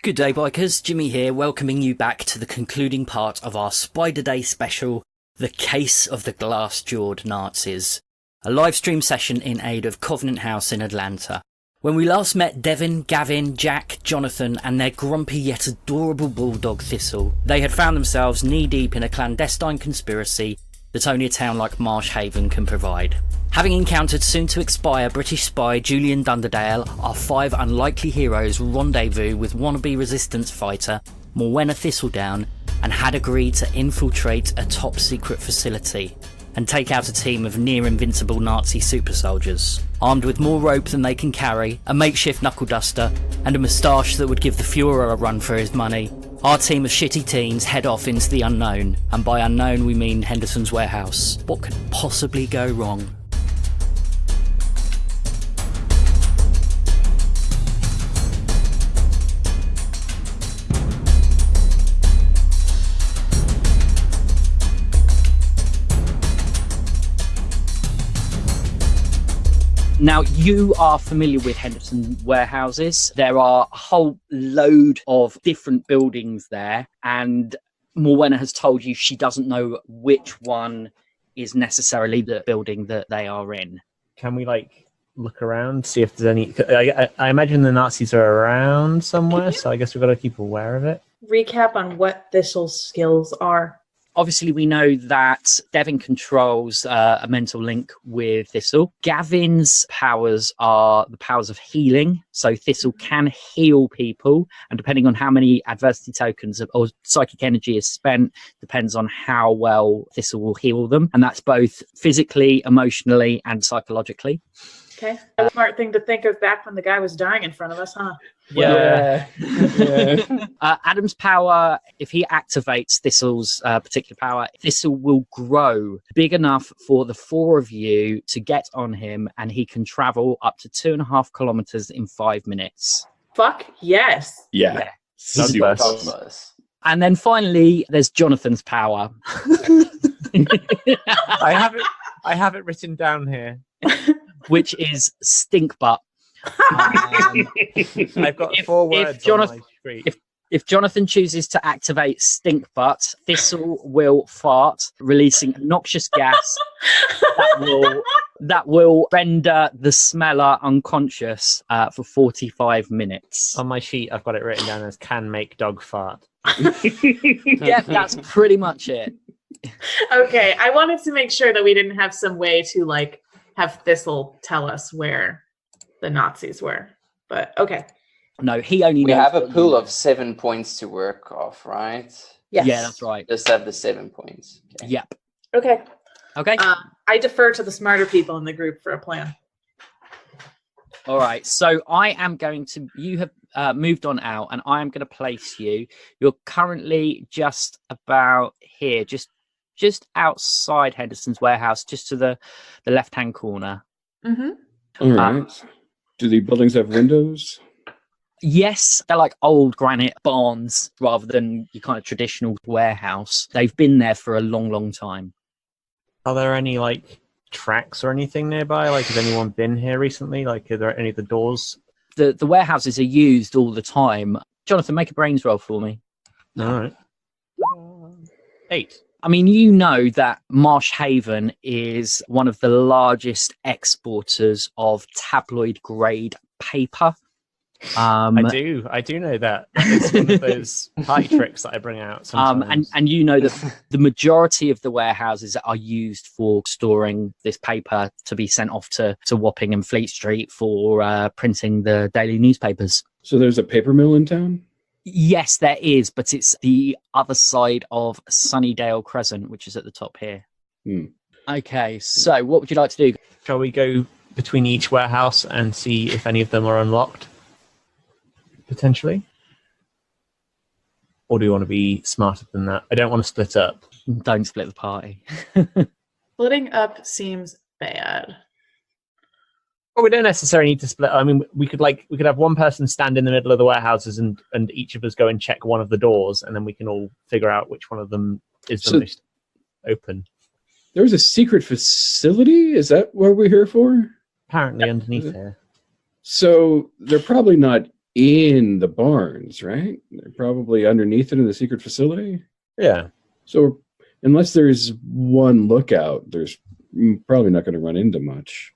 Good day, bikers. Jimmy here, welcoming you back to the concluding part of our Spiderday special, The Case of the Glass-Jawed Nazis, a live stream session in aid of Covenant House in Atlanta. When we last met Devin, Gavin, Jack, Jonathan and their grumpy yet adorable bulldog Thistle, they had found themselves knee-deep in a clandestine conspiracy that only a town like Marsh Haven can provide. Having encountered soon-to-expire British spy Julian Dunderdale, our 5 unlikely heroes rendezvous with wannabe resistance fighter Morwenna Thistledown and had agreed to infiltrate a top-secret facility and take out a team of near-invincible Nazi super soldiers. Armed with more rope than they can carry, a makeshift knuckle duster, and a moustache that would give the Fuhrer a run for his money, our team of shitty teens head off into the unknown, and by unknown we mean Henderson's warehouse. What could possibly go wrong? Now, you are familiar with Henderson warehouses. There are a whole load of different buildings there, and Morwenna has told you she doesn't know which one is necessarily the building that they are in. Can we, look around, see if there's any... I imagine the Nazis are around somewhere, so I guess we've got to keep aware of it. Recap on what Thistle's skills are. Obviously, we know that Devin controls a mental link with Thistle. Gavin's powers are the powers of healing. So Thistle can heal people. And depending on how many adversity tokens or psychic energy is spent, depends on how well Thistle will heal them. And that's both physically, emotionally, and psychologically. Okay. A smart thing to think of back when the guy was dying in front of us, huh? Yeah. Adam's power, if he activates Thistle's particular power, Thistle will grow big enough for the 4 of you to get on him, and he can travel up to 2.5 kilometers in 5 minutes. Fuck yes. Yeah. And then finally, there's Jonathan's power. I have it written down here. Which is stink butt. I've got 4 words on my screen. If Jonathan chooses to activate stink butt, Thistle will fart, releasing a noxious gas that will render the smeller unconscious for 45 minutes. On my sheet, I've got it written down as "can make dog fart." Yeah, that's pretty much it. Okay, I wanted to make sure that we didn't have some way to have Thistle tell us where the Nazis were. But okay. No, he only We knows have a pool of 7 points to work off, right? Yes. Yeah, that's right. Just have the 7 points. Okay. Yep. Okay. Okay. I defer to the smarter people in the group for a plan. All right. So I am going to... You have moved on out, and I am going to place you. You're currently just about here, just outside Henderson's warehouse, just to the left-hand corner. Mm-hmm. All right. Do the buildings have windows? Yes, they're like old granite barns rather than your kind of traditional warehouse. They've been there for a long, long time. Are there any tracks or anything nearby? Has anyone been here recently? Are there any of the doors? The warehouses are used all the time. Jonathan, make a brains roll for me. All right. 8. I mean, you know that Marsh Haven is one of the largest exporters of tabloid-grade paper. I do know that. It's one of those party tricks that I bring out sometimes. And you know that the majority of the warehouses are used for storing this paper to be sent off to Wapping and Fleet Street for printing the daily newspapers. So there's a paper mill in town? Yes, there is, but it's the other side of Sunnydale Crescent, which is at the top here. Okay, so what would you like to do? Shall we go between each warehouse and see if any of them are unlocked? Potentially? Or do you want to be smarter than that? I don't want to split up. Don't split the party. Splitting up seems bad. Well, we don't necessarily need to split. I mean, we could have one person stand in the middle of the warehouses and each of us go and check one of the doors, and then we can all figure out which one of them is the most open. There's a secret facility? Is that what we're here for? Apparently underneath here. So they're probably not in the barns, right? They're probably underneath it in the secret facility. Yeah. So unless there's one lookout, there's probably not going to run into much.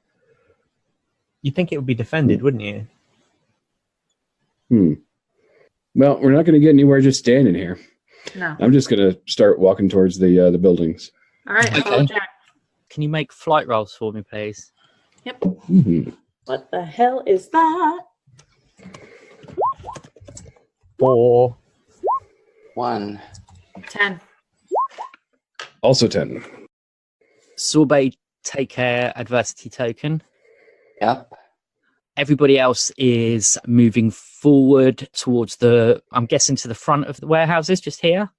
You'd think it would be defended, wouldn't you? Well, we're not going to get anywhere just standing here. No. I'm just going to start walking towards the buildings. All right. Okay. Follow Jack. Can you make flight rolls for me, please? Yep. Mm-hmm. What the hell is that? 4. 1. 10. Also 10. Sorbet, take a adversity token. Yep. Everybody else is moving forward towards I'm guessing to the front of the warehouses, just here.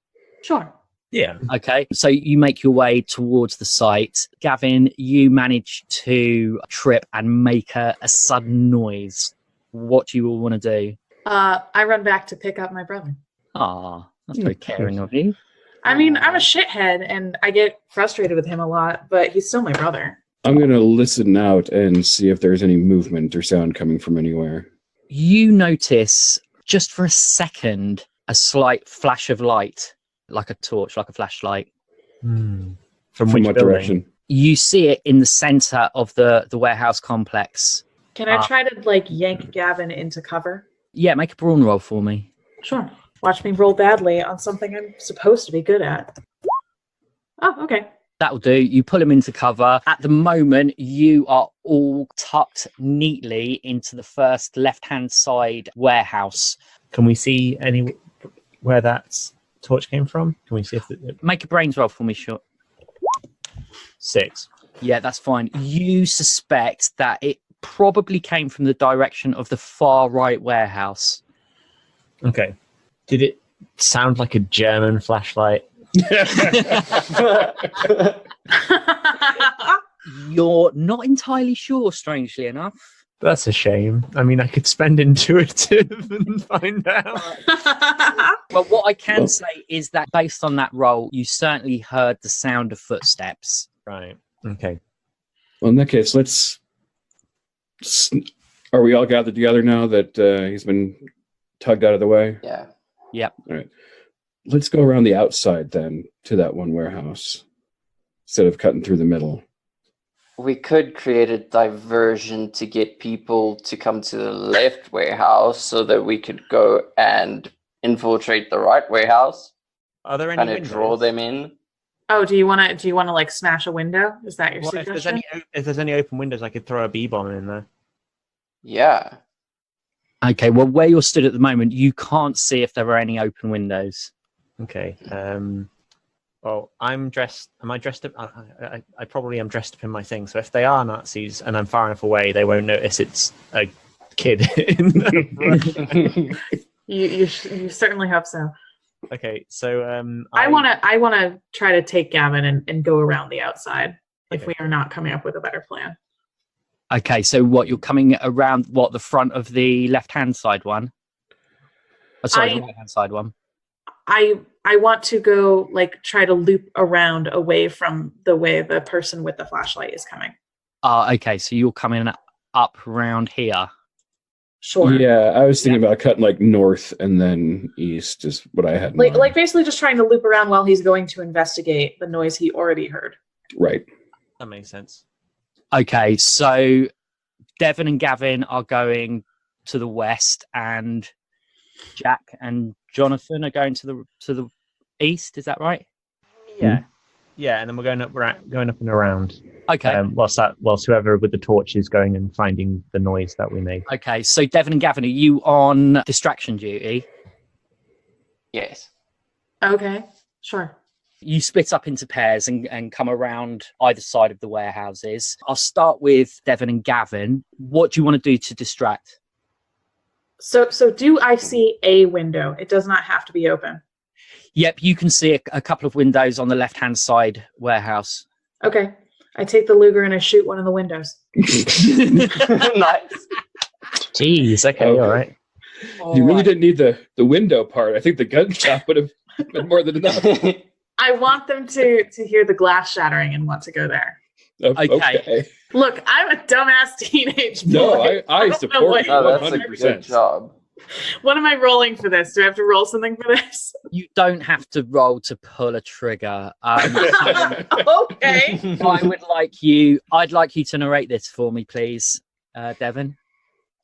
Sure. Yeah. Okay, so you make your way towards the site. Gavin, you manage to trip and make a sudden noise. What do you all want to do? I run back to pick up my brother. Ah, that's very caring of you. I mean, I'm a shithead and I get frustrated with him a lot, but he's still my brother. I'm going to listen out and see if there's any movement or sound coming from anywhere. You notice, just for a second, a slight flash of light, like a torch, like a flashlight. From From which what building? direction? You see it in the center of the warehouse complex. Can I try to, yank Gavin into cover? Yeah, make a brawn roll for me. Sure. Watch me roll badly on something I'm supposed to be good at. Oh, okay. That'll do. You pull him into cover. At the moment, you are all tucked neatly into the first left-hand side warehouse. Can we see where that torch came from? Can we see if it... Make a brains roll for me, sure. 6. Yeah, that's fine. You suspect that it probably came from the direction of the far right warehouse. Okay. Did it sound like a German flashlight? You're not entirely sure, strangely enough. That's a shame. I mean, I could spend intuitive and find out. Well, what I can say is that based on that roll, you certainly heard the sound of footsteps. Right. Okay. Well, in that case, are we all gathered together now that he's been tugged out of the way? Yeah. Yep. All right. Let's go around the outside then to that one warehouse instead of cutting through the middle. We could create a diversion to get people to come to the left warehouse so that we could go and infiltrate the right warehouse. Are there any Kind of windows? draw them in. Oh, do you want to smash a window? Is that your Well, if suggestion? there's any open windows, I could throw a bee-bomb in there. Yeah. Okay, well, where you're stood at the moment, you can't see if there are any open windows. Okay. Well, I'm dressed. Am I dressed up? I probably am dressed up in my thing. So if they are Nazis and I'm far enough away, they won't notice it's a kid. You certainly hope so. Okay, so I want to try to take Gavin and go around the outside if Okay. we are not coming up with a better plan. Okay, so what, you're coming around, the front of the left-hand side one? Oh, sorry, the right-hand side one. I want to go try to loop around away from the way the person with the flashlight is coming. Okay, so you're coming up around here. Sure. Yeah, I was thinking about cutting north and then east is what I had in mind. Basically just trying to loop around while he's going to investigate the noise he already heard. Right. that makes sense. Okay, so Devin and Gavin are going to the west, and Jack and Jonathan are going to the east. Is that right? Yeah, yeah, and then we're going up and around. Okay. Whilst whoever with the torch is going and finding the noise that we made. Okay, so Devin and Gavin, are you on distraction duty? Yes. Okay, sure. You split up into pairs and come around either side of the warehouses. I'll start with Devin and Gavin. What do you want to do to distract? So do I see a window? It does not have to be open. Yep, you can see a couple of windows on the left-hand side warehouse. Okay. I take the Luger and I shoot one of the windows. Nice. Jeez, okay, all right. You really didn't need the window part. I think the gunshot would have been more than enough. I want them to hear the glass shattering and want to go there. Okay. Look, I'm a dumbass teenage boy. No, I don't know support what you Oh, that's a 100%. good job. What am I rolling for this? Do I have to roll something for this? You don't have to roll to pull a trigger. Okay. I'd like you to narrate this for me, please, Devin.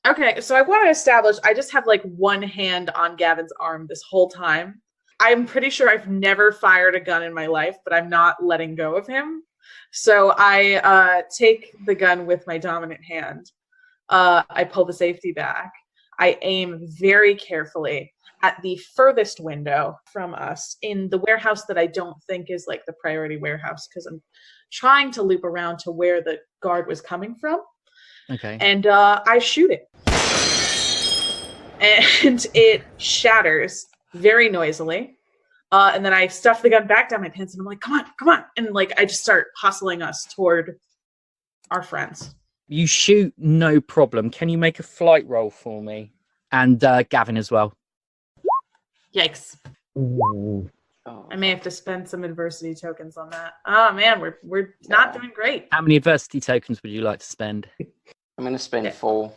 Okay, so I want to establish, I just have like one hand on Gavin's arm this whole time. I'm pretty sure I've never fired a gun in my life, but I'm not letting go of him. So I take the gun with my dominant hand. I pull the safety back. I aim very carefully at the furthest window from us in the warehouse that I don't think is like the priority warehouse, because I'm trying to loop around to where the guard was coming from. Okay. And I shoot it. And it shatters very noisily. And then I stuff the gun back down my pants and I'm like, come on. And like, I just start hustling us toward our friends. You shoot, no problem. Can you make a flight roll for me? And Gavin as well. Yikes. Ooh. I may have to spend some adversity tokens on that. Oh man, we're not doing great. How many adversity tokens would you like to spend? I'm going to spend 4.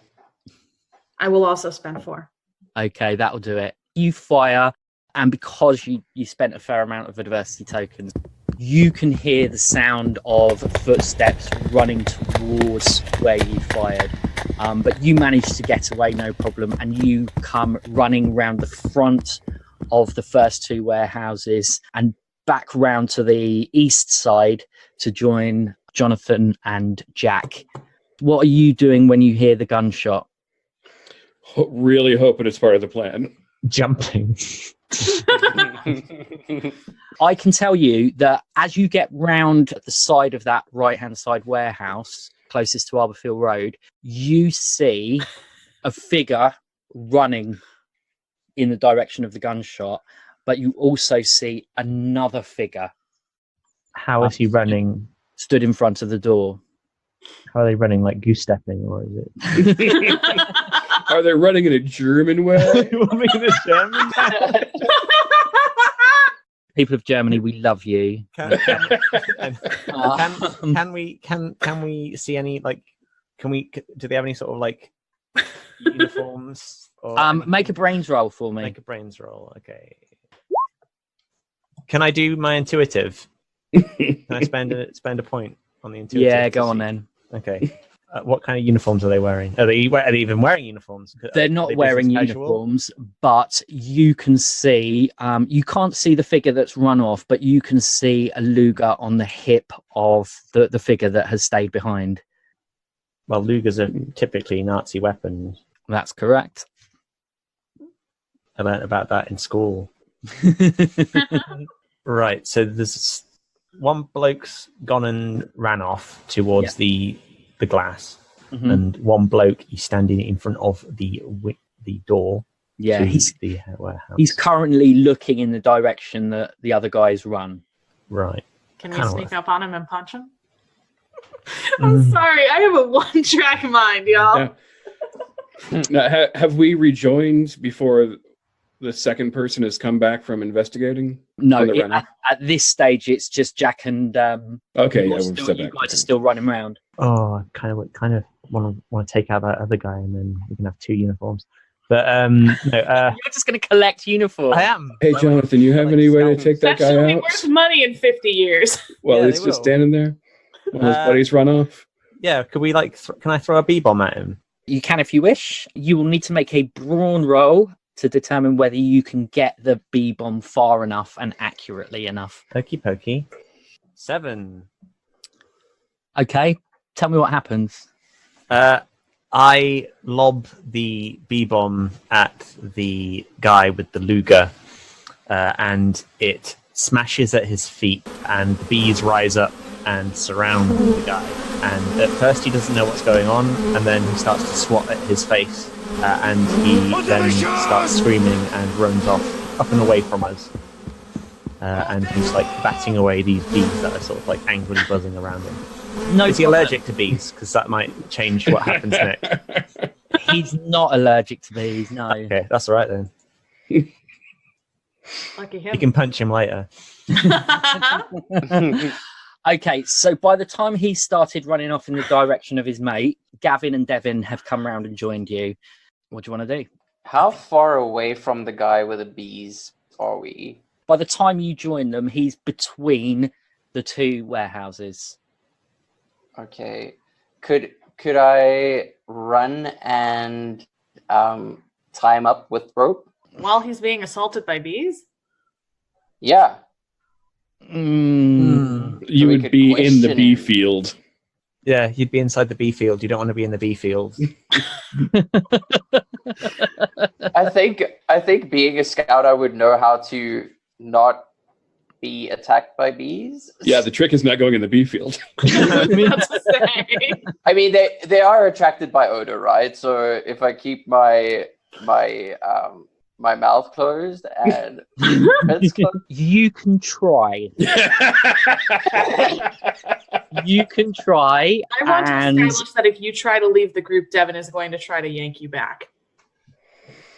I will also spend 4. Okay, that'll do it. You fire, and because you spent a fair amount of adversity tokens, you can hear the sound of footsteps running towards where you fired. But you managed to get away, no problem, and you come running round the front of the first 2 warehouses and back round to the east side to join Jonathan and Jack. What are you doing when you hear the gunshot? Really hoping it's part of the plan. Jumping. I can tell you that as you get round the side of that right-hand side warehouse closest to Arborfield Road, you see a figure running in the direction of the gunshot, but you also see another figure. How is he running? Stood in front of the door. How are they running? Like goose stepping, or is it? Are they running in a German way? People of Germany, we love you. Can we see any do they have any sort of like uniforms? Or make a brains roll for me. Make a brains roll. Okay. Can I do my intuitive? Can I spend a point on the intuitive? Yeah, go on then. Okay. What kind of uniforms are they wearing? Are they even wearing uniforms? They're not wearing uniforms, but you can see, you can't see the figure that's run off, but you can see a Luger on the hip of the figure that has stayed behind. Well, Lugers are typically Nazi weapons. That's correct. I learned about that in school. Right, so there's one bloke's gone and ran off towards the glass, and one bloke is standing in front of the door. Yeah, he's the warehouse. He's currently looking in the direction that the other guys run. Right. Can we sneak up on him and punch him? I'm sorry, I have a one-track mind, y'all. Now, have we rejoined before the second person has come back from investigating? No, at this stage it's just Jack and okay, you guys are still running around. Oh, I kind of want to take out that other guy, and then we can have 2 uniforms. But no, you're just going to collect uniforms. I am. Hey, Jonathan, you have any way to take that guy out? That should be worth money in 50 years. Well, he's just standing there. When his buddies run off. Yeah, could we can I throw a B-bomb at him? You can if you wish. You will need to make a brawn roll to determine whether you can get the B-bomb far enough and accurately enough. Pokey pokey. 7. Okay, tell me what happens. I lob the B-bomb at the guy with the Luger, and it smashes at his feet, and the bees rise up and surround the guy. And at first he doesn't know what's going on, and then he starts to swat at his face, and he then starts screaming and runs off up and away from us. And he's like batting away these bees that are sort of like angrily buzzing around him. No, is he allergic to bees? Because that might change what happens next. He's not allergic to bees, no. Okay, that's all right then. Lucky him. You can punch him later. Okay, so by the time he started running off in the direction of his mate, Gavin and Devin have come round and joined you. What do you want to do? How far away from the guy with the bees are we? By the time you join them, he's between the two warehouses. Okay. Could I run and tie him up with rope? While he's being assaulted by bees? Yeah. You we would could be in the question bee him. field. Yeah, you'd be inside the bee field. You don't want to be in the bee field. I think being a scout, I would know how to not be attacked by bees. Yeah, the trick is not going in the bee field. That's to say. I mean, they are attracted by odor, right? So if I keep my mouth closed and lips closed, You can try. You can try. I want and... to establish that if you try to leave the group, Devin is going to try to yank you back.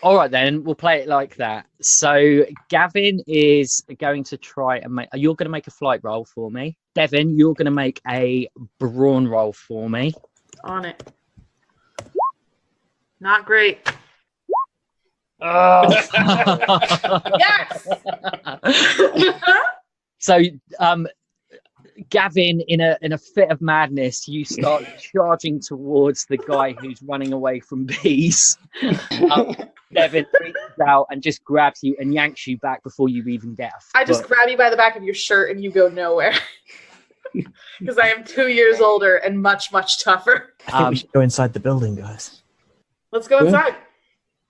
All right, then we'll play it like that. So Gavin is going to try and make. You're going to make a flight roll for me. Devin, you're going to make a brawn roll for me. On it. Not great. Oh. Yes! So, Gavin, in a fit of madness, you start charging towards the guy who's running away from bees. Devin reaches out and just grabs you and yanks you back before you even get a foot. I just grab you by the back of your shirt and you go nowhere. Because I am 2 years older and much, much tougher. I think we should go inside the building, guys. Let's go inside.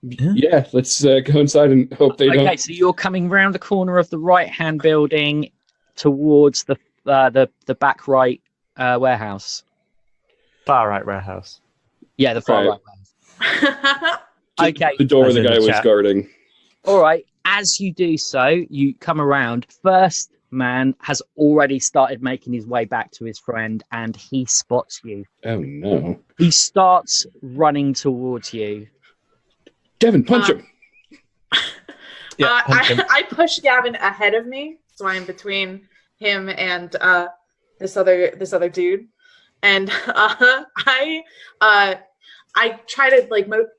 Yeah, let's go inside and hope they don't. Okay, so you're coming round the corner of the right-hand building towards the back right warehouse. Far right warehouse. Yeah, the far Right. right warehouse. Okay. The door As the in the guy was chat. guarding. All right. As you do so, you come around. First man has already started making his way back to his friend, and he spots you. Oh no. He starts running towards you. Devin, punch him. Yeah, punch him. I push Gavin ahead of me, so I am between him and this other dude, and I try to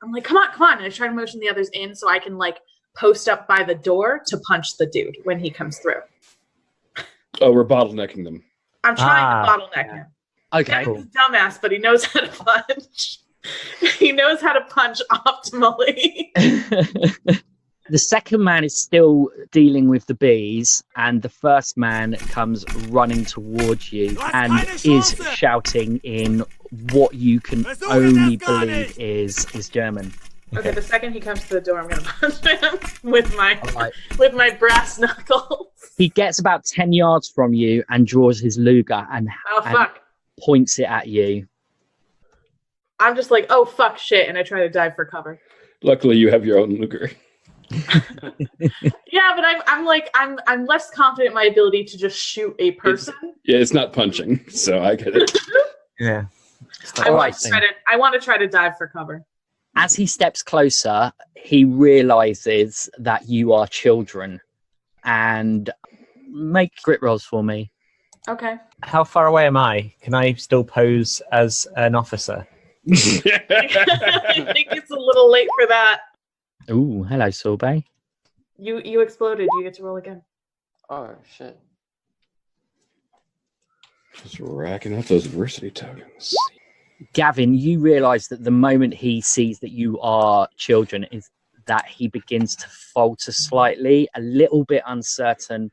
I'm like, come on, and I try to motion the others in so I can post up by the door to punch the dude when he comes through. Oh, we're bottlenecking them. I'm trying to bottleneck him. Okay. Gavin's a dumbass, but he knows how to punch. He knows how to punch optimally. The second man is still dealing with the bees, and the first man comes running towards you and is shouting in what you can only believe is German. Okay, the second he comes to the door, I'm gonna punch him with my Right. with my brass knuckles. He gets about 10 yards from you and draws his Luger and Oh fuck! points it at you. I'm just like, oh fuck, shit, and I try to dive for cover. Luckily, you have your own Luger. Yeah, but I'm less confident in my ability to just shoot a person. Yeah, it's not punching, so I get it. Yeah. I want to try to dive for cover. As he steps closer, he realizes that you are children. And make grit rolls for me. Okay. How far away am I? Can I still pose as an officer? I think it's a little late for that. Ooh, hello, Sorbet. You exploded. You get to roll again. Oh shit. Just racking up those adversity tokens. Gavin, you realize that the moment he sees that you are children is that he begins to falter slightly, a little bit uncertain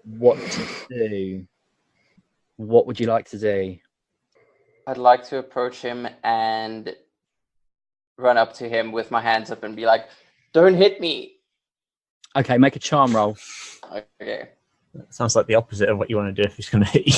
what to do. What would you like to do? I'd like to approach him and run up to him with my hands up and be like, "Don't hit me." Okay, make a charm roll. Okay. That sounds like the opposite of what you want to do if he's going to hit you.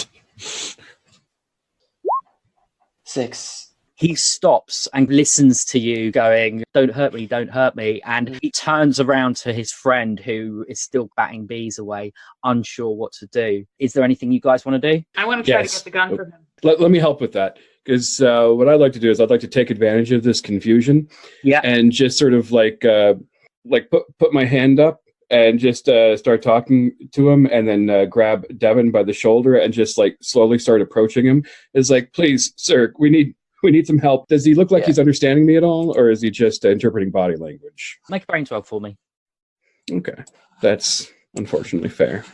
6. He stops and listens to you going, "Don't hurt me, don't hurt me." And he turns around to his friend who is still batting bees away, unsure what to do. Is there anything you guys want to do? I want to try Yes. to get the gun from him. Let me help with that, because what I'd like to do is I'd like to take advantage of this confusion, Yeah. and just sort of put my hand up and just start talking to him, and then grab Devin by the shoulder and just slowly start approaching him. It's like, "Please, sir, we need We need some help. Does he look like Yeah. he's understanding me at all, or is he just interpreting body language? Make a brains roll for me. Okay, that's unfortunately fair.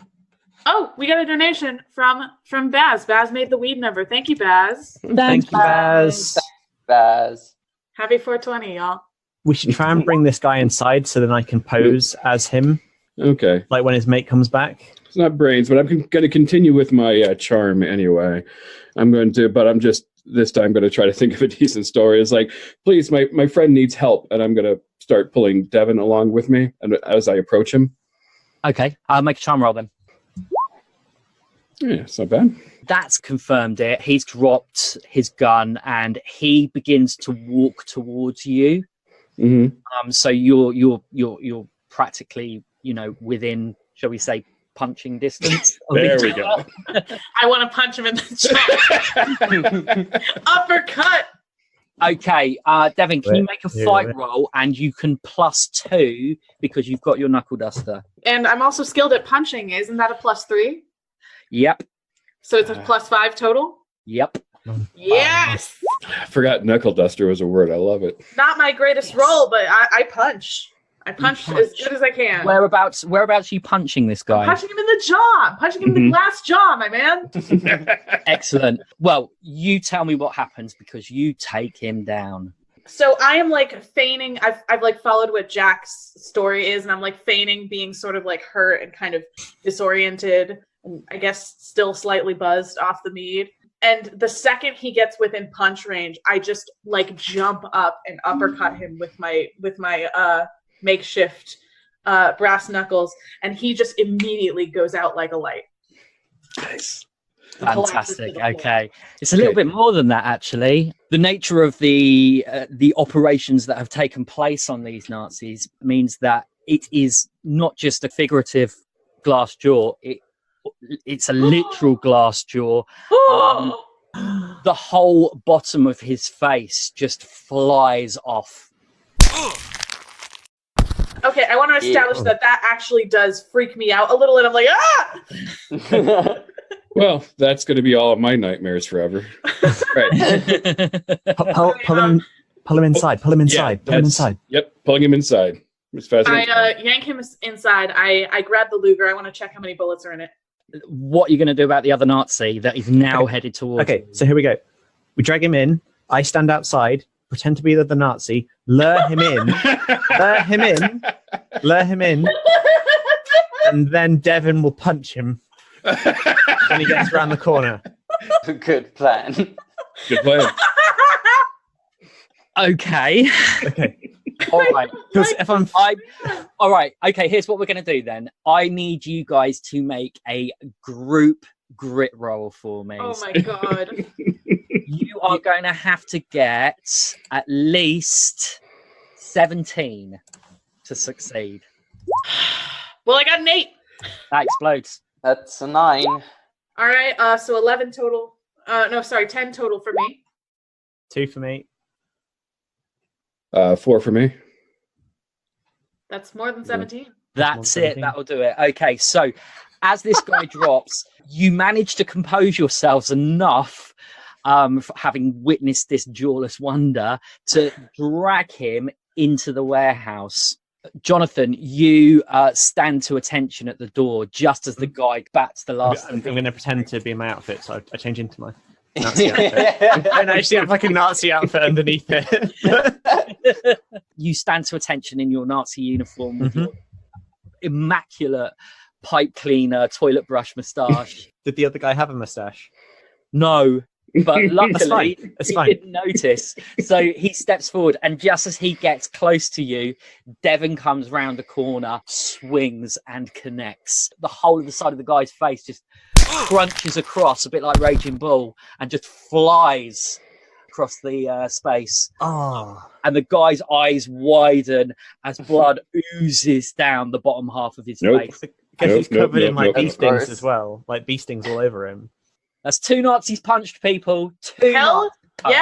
Oh, we got a donation from Baz. Baz made the weed number. Thank you, Baz. Thank you, Baz. Baz. Happy 420, y'all. We should try and bring this guy inside so then I can pose as him, Okay, like when his mate comes back. it's not brains, but I'm going to continue with my charm anyway. But I'm just this time going to try to think of a decent story. It's like, please, my friend needs help, and I'm going to start pulling Devin along with me, and as I approach him. Okay, I'll make a charm roll then. Yeah, it's not bad. That's confirmed it. He's dropped his gun and he begins to walk towards you. Mm-hmm. So you're practically, within, shall we say, punching distance. of There each we go. other. I want to punch him in the jaw. Uppercut. Okay, Devin, can you make a fight roll and you can +2 because you've got your knuckle duster. And I'm also skilled at punching. Isn't that a +3? Yep. So it's a +5 total? Yep. Yes! I forgot knuckle duster was a word. I love it. Not my greatest roll, but I punch. I punch as good as I can. Whereabouts are you punching this guy? I'm punching him in the jaw. I'm punching him in the glass jaw, my man. Excellent. Well, you tell me what happens because you take him down. So I am like feigning. I've like followed what Jack's story is, and I'm like feigning being sort of like hurt and kind of disoriented, and I guess still slightly buzzed off the mead. And the second he gets within punch range, I just like jump up and uppercut him with my makeshift brass knuckles, and he just immediately goes out like a light. Nice. Fantastic. Okay, it's a little bit more than that, actually. The nature of the operations that have taken place on these Nazis means that it is not just a figurative glass jaw; it's a literal glass jaw. The whole bottom of his face just flies off. Okay, I want to establish that actually does freak me out a little, and I'm like, ah! Well, that's going to be all of my nightmares forever. Right. Pull him inside. Pull him inside. Pull him inside. Yep, pulling him inside. As fast as I yank him inside. I grab the Luger. I want to check how many bullets are in it. What are you going to do about the other Nazi that is now headed towards? Okay, so here we go. We drag him in. I stand outside, pretend to be the Nazi, lure him in, and then Devin will punch him when he gets around the corner. Good plan. Good plan. Okay. All right. Because if All right. Okay. Here's what we're going to do then. I need you guys to make a group grit roll for me. Oh my god. You are going to have to get at least 17 to succeed. Well, I got an 8. That explodes. That's a 9. All right. So 11 total. 10 total for me. 2 for me. 4 for me. That's more than 17. That's it. That'll do it. Okay. So as this guy drops, you manage to compose yourselves enough, having witnessed this jawless wonder, to drag him into the warehouse. Jonathan, you stand to attention at the door just as the guy bats the last. I'm going to pretend to be in my outfit, so I change into my Nazi outfit. And actually have like a Nazi outfit underneath it. You stand to attention in your Nazi uniform with your immaculate pipe cleaner, toilet brush moustache. Did the other guy have a mustache? No, but luckily That's he fine. didn't notice. So he steps forward, and just as he gets close to you, Devin comes round the corner, swings, and connects. The whole of the side of the guy's face just crunches across, a bit like Raging Bull, and just flies across the space. Oh. And the guy's eyes widen as blood oozes down the bottom half of his face. Guess he's covered in like bee Of stings course. as well. Like bee stings all over him. That's 2 Nazis punched, people. 2 Hell Nazis punched.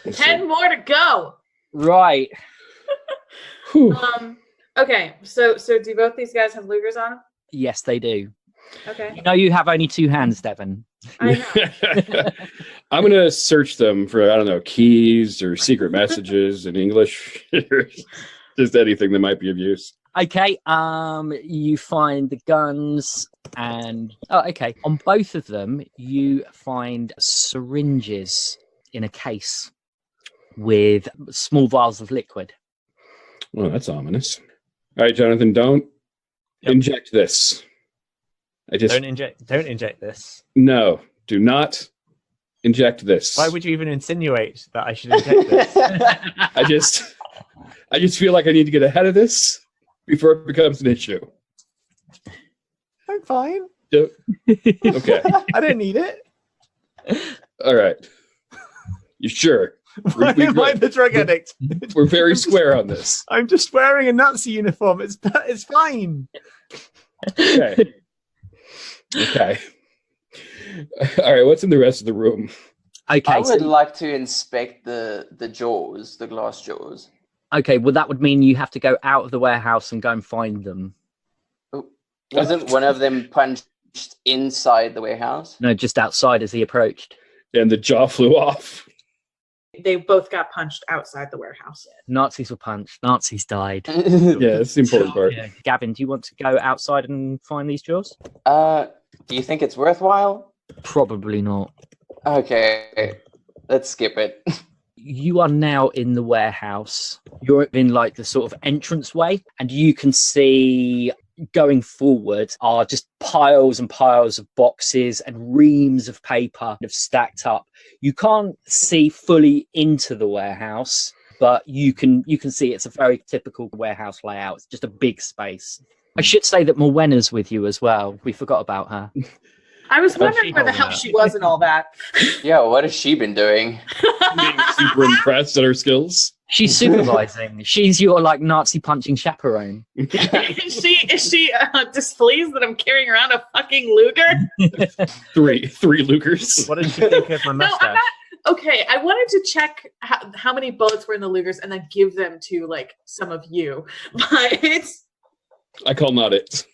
yes. 10 more to go. Right. Okay, so do both these guys have Lugers on them? Yes, they do. Okay. You know you have only 2 hands, Devin. I know. I'm gonna search them for, I don't know, keys or secret messages in English, just anything that might be of use. Okay, you find the guns and on both of them you find syringes in a case with small vials of liquid. Well, that's ominous. All right, Jonathan, don't inject this. Don't inject this. No, do not inject this. Why would you even insinuate that I should inject this? I just feel like I need to get ahead of this before it becomes an issue. I'm fine. Okay. I don't need it. All right. You sure? Why am I the drug addict? We're very square on this. I'm just wearing a Nazi uniform. It's fine. Okay. Okay. All right. What's in the rest of the room? Okay, I would like to inspect the jaws, the glass jaws. okay. Well, that would mean you have to go out of the warehouse and go and find them. Wasn't one of them punched inside the warehouse? No, just outside as he approached. And the jaw flew off. They both got punched outside the warehouse. Nazis were punched. Nazis died. Yeah, that's the important part. Yeah. Gavin, do you want to go outside and find these jaws? Do you think it's worthwhile? Probably not. Okay, let's skip it. You are now in the warehouse. You're in like the sort of entranceway, and you can see going forward are just piles and piles of boxes and reams of paper have stacked up. You can't see fully into the warehouse, but you can see it's a very typical warehouse layout. It's just a big space. I should say that Morwenna's with you as well. We forgot about her. I was wondering where the hell she was and all that. Yeah, what has she been doing? Being super impressed at her skills. She's supervising. She's your like Nazi punching chaperone. Is she displeased that I'm carrying around a fucking Luger? Three Lugers. What did she think of my No, mustache? I'm not. Okay, I wanted to check how many bullets were in the Lugers and then give them to like some of you. But I call not it.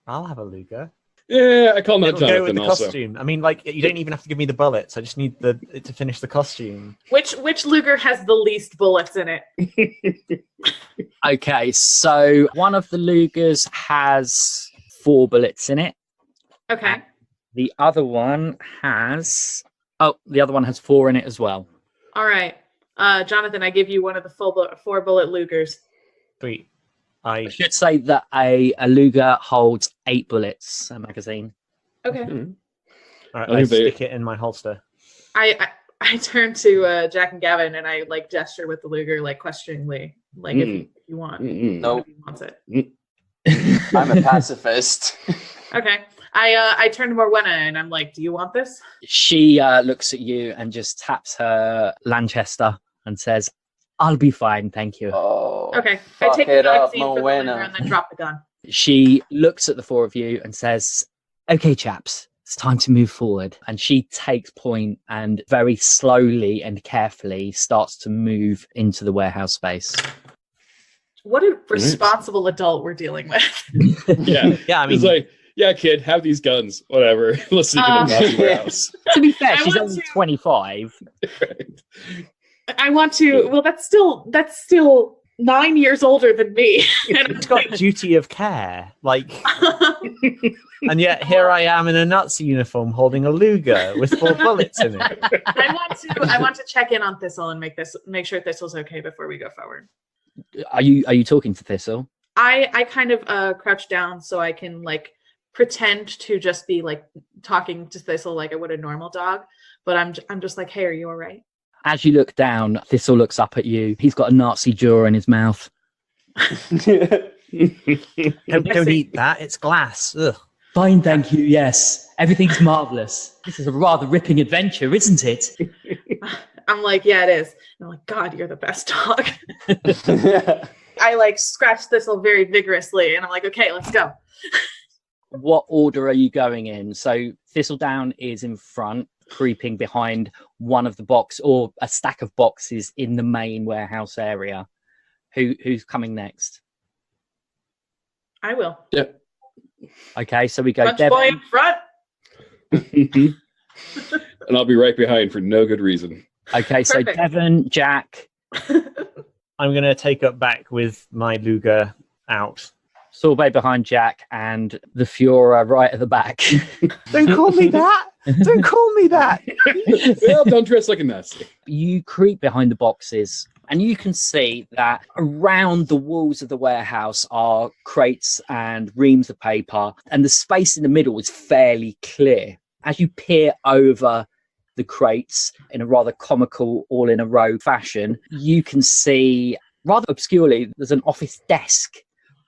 I'll have a Luger. Yeah, I call not It'll go with Jonathan the also. costume. I mean, like, you don't even have to give me the bullets. I just need it to finish the costume. which Luger has the least bullets in it? Okay, so one of the Lugers has 4 bullets in it. Okay. The other one has 4 in it as well. All right. Jonathan, I give you one of the 4 bullet Lugers. Sweet. I should say that a Luger holds 8 bullets a magazine. Okay. Mhm. All right, I I think they- stick it in my holster. I turn to Jack and Gavin and I like gesture with the Luger like questioningly, like if you want. No, If he wants it. I'm a pacifist. Okay. I turn to Morwenna and I'm like, do you want this? She looks at you and just taps her Lanchester and says, "I'll be fine, thank you." Oh, Okay. I fuck take the it up, magazine for the Luger Morwenna. and then drop the gun. She looks at the 4 of you and says, "Okay, chaps, it's time to move forward." And she takes point and very slowly and carefully starts to move into the warehouse space. What a responsible adult we're dealing with. Yeah. Yeah, I mean, It's like, yeah, kid, have these guns. Whatever. Let's sneak in the Nazi warehouse. To be fair, I she's want only to- 25. Right. I want to. Well, that's still 9 years older than me. it's got duty of care. Like, and yet here I am in a Nazi uniform holding a Luger with 4 bullets in it. I want to check in on Thistle and make sure Thistle's okay before we go forward. Are you talking to Thistle? I kind of crouch down so I can like pretend to just be like talking to Thistle like I would a normal dog, but I'm just like, hey, are you all right? As you look down, Thistle looks up at you. He's got a Nazi jaw in his mouth. Don't eat that. It's glass. Ugh. Fine, thank you, yes. Everything's marvellous. This is a rather ripping adventure, isn't it? I'm like, yeah, it is. And I'm like, God, you're the best dog. I like scratch Thistle very vigorously, and I'm like, okay, let's go. What order are you going in? So Thistledown is in front, creeping behind one of the box or a stack of boxes in the main warehouse area. Who's coming next? I will. Yeah. Okay, so we go Punch boy Devin. in front. And I'll be right behind for no good reason. Okay, so Perfect. Devin, Jack, I'm going to take up back with my Luger out. Sorbet behind Jack, and the Fiora right at the back. Don't call me that. Don't call me that. Well, don't dress like a Nazi. You creep behind the boxes, and you can see that around the walls of the warehouse are crates and reams of paper, and the space in the middle is fairly clear. As you peer over the crates in a rather comical, all in a row fashion, you can see, rather obscurely, there's an office desk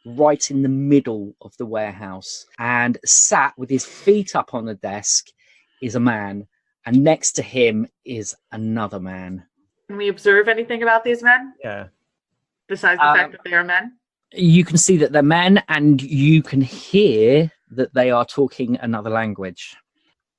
right in the middle of the warehouse, and sat with his feet up on the desk is a man, and next to him is another man. Can we observe anything about these men Yeah. besides the fact that they are men? You can see that they're men, and you can hear that they are talking another language.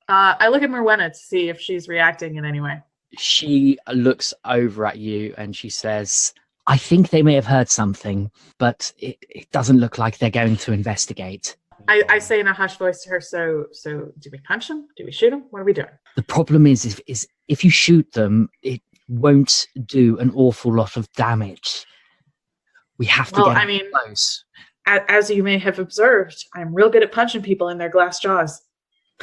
I look at Morwenna to see if she's reacting in any way. She looks over at you and she says, I think they may have heard something, but it doesn't look like they're going to investigate. I say in a hushed voice to her, so do we punch him? Do we shoot him? What are we doing? The problem is if you shoot them, it won't do an awful lot of damage. We have to get close. As you may have observed, I'm real good at punching people in their glass jaws.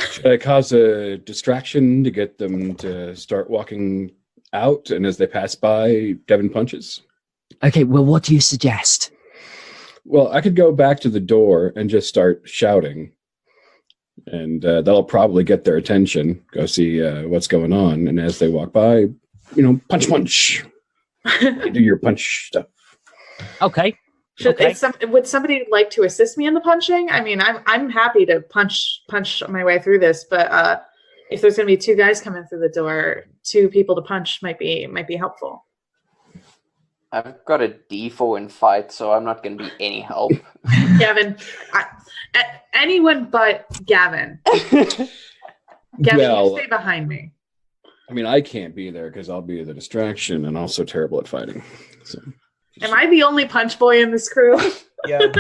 Should I cause a distraction to get them to start walking out? And as they pass by, Devin punches? Okay, well, what do you suggest? Well, I could go back to the door and just start shouting. And that'll probably get their attention. Go see what's going on. And as they walk by, punch. Do your punch stuff. Okay. Would somebody like to assist me in the punching? I mean, I'm happy to punch my way through this, but if there's going to be two guys coming through the door, two people to punch might be helpful. I've got a D4 in fight, so I'm not going to be any help. Gavin, anyone but Gavin. Gavin, you stay behind me. I mean, I can't be there because I'll be the distraction and also terrible at fighting. So. Am I the only punch boy in this crew? Yeah.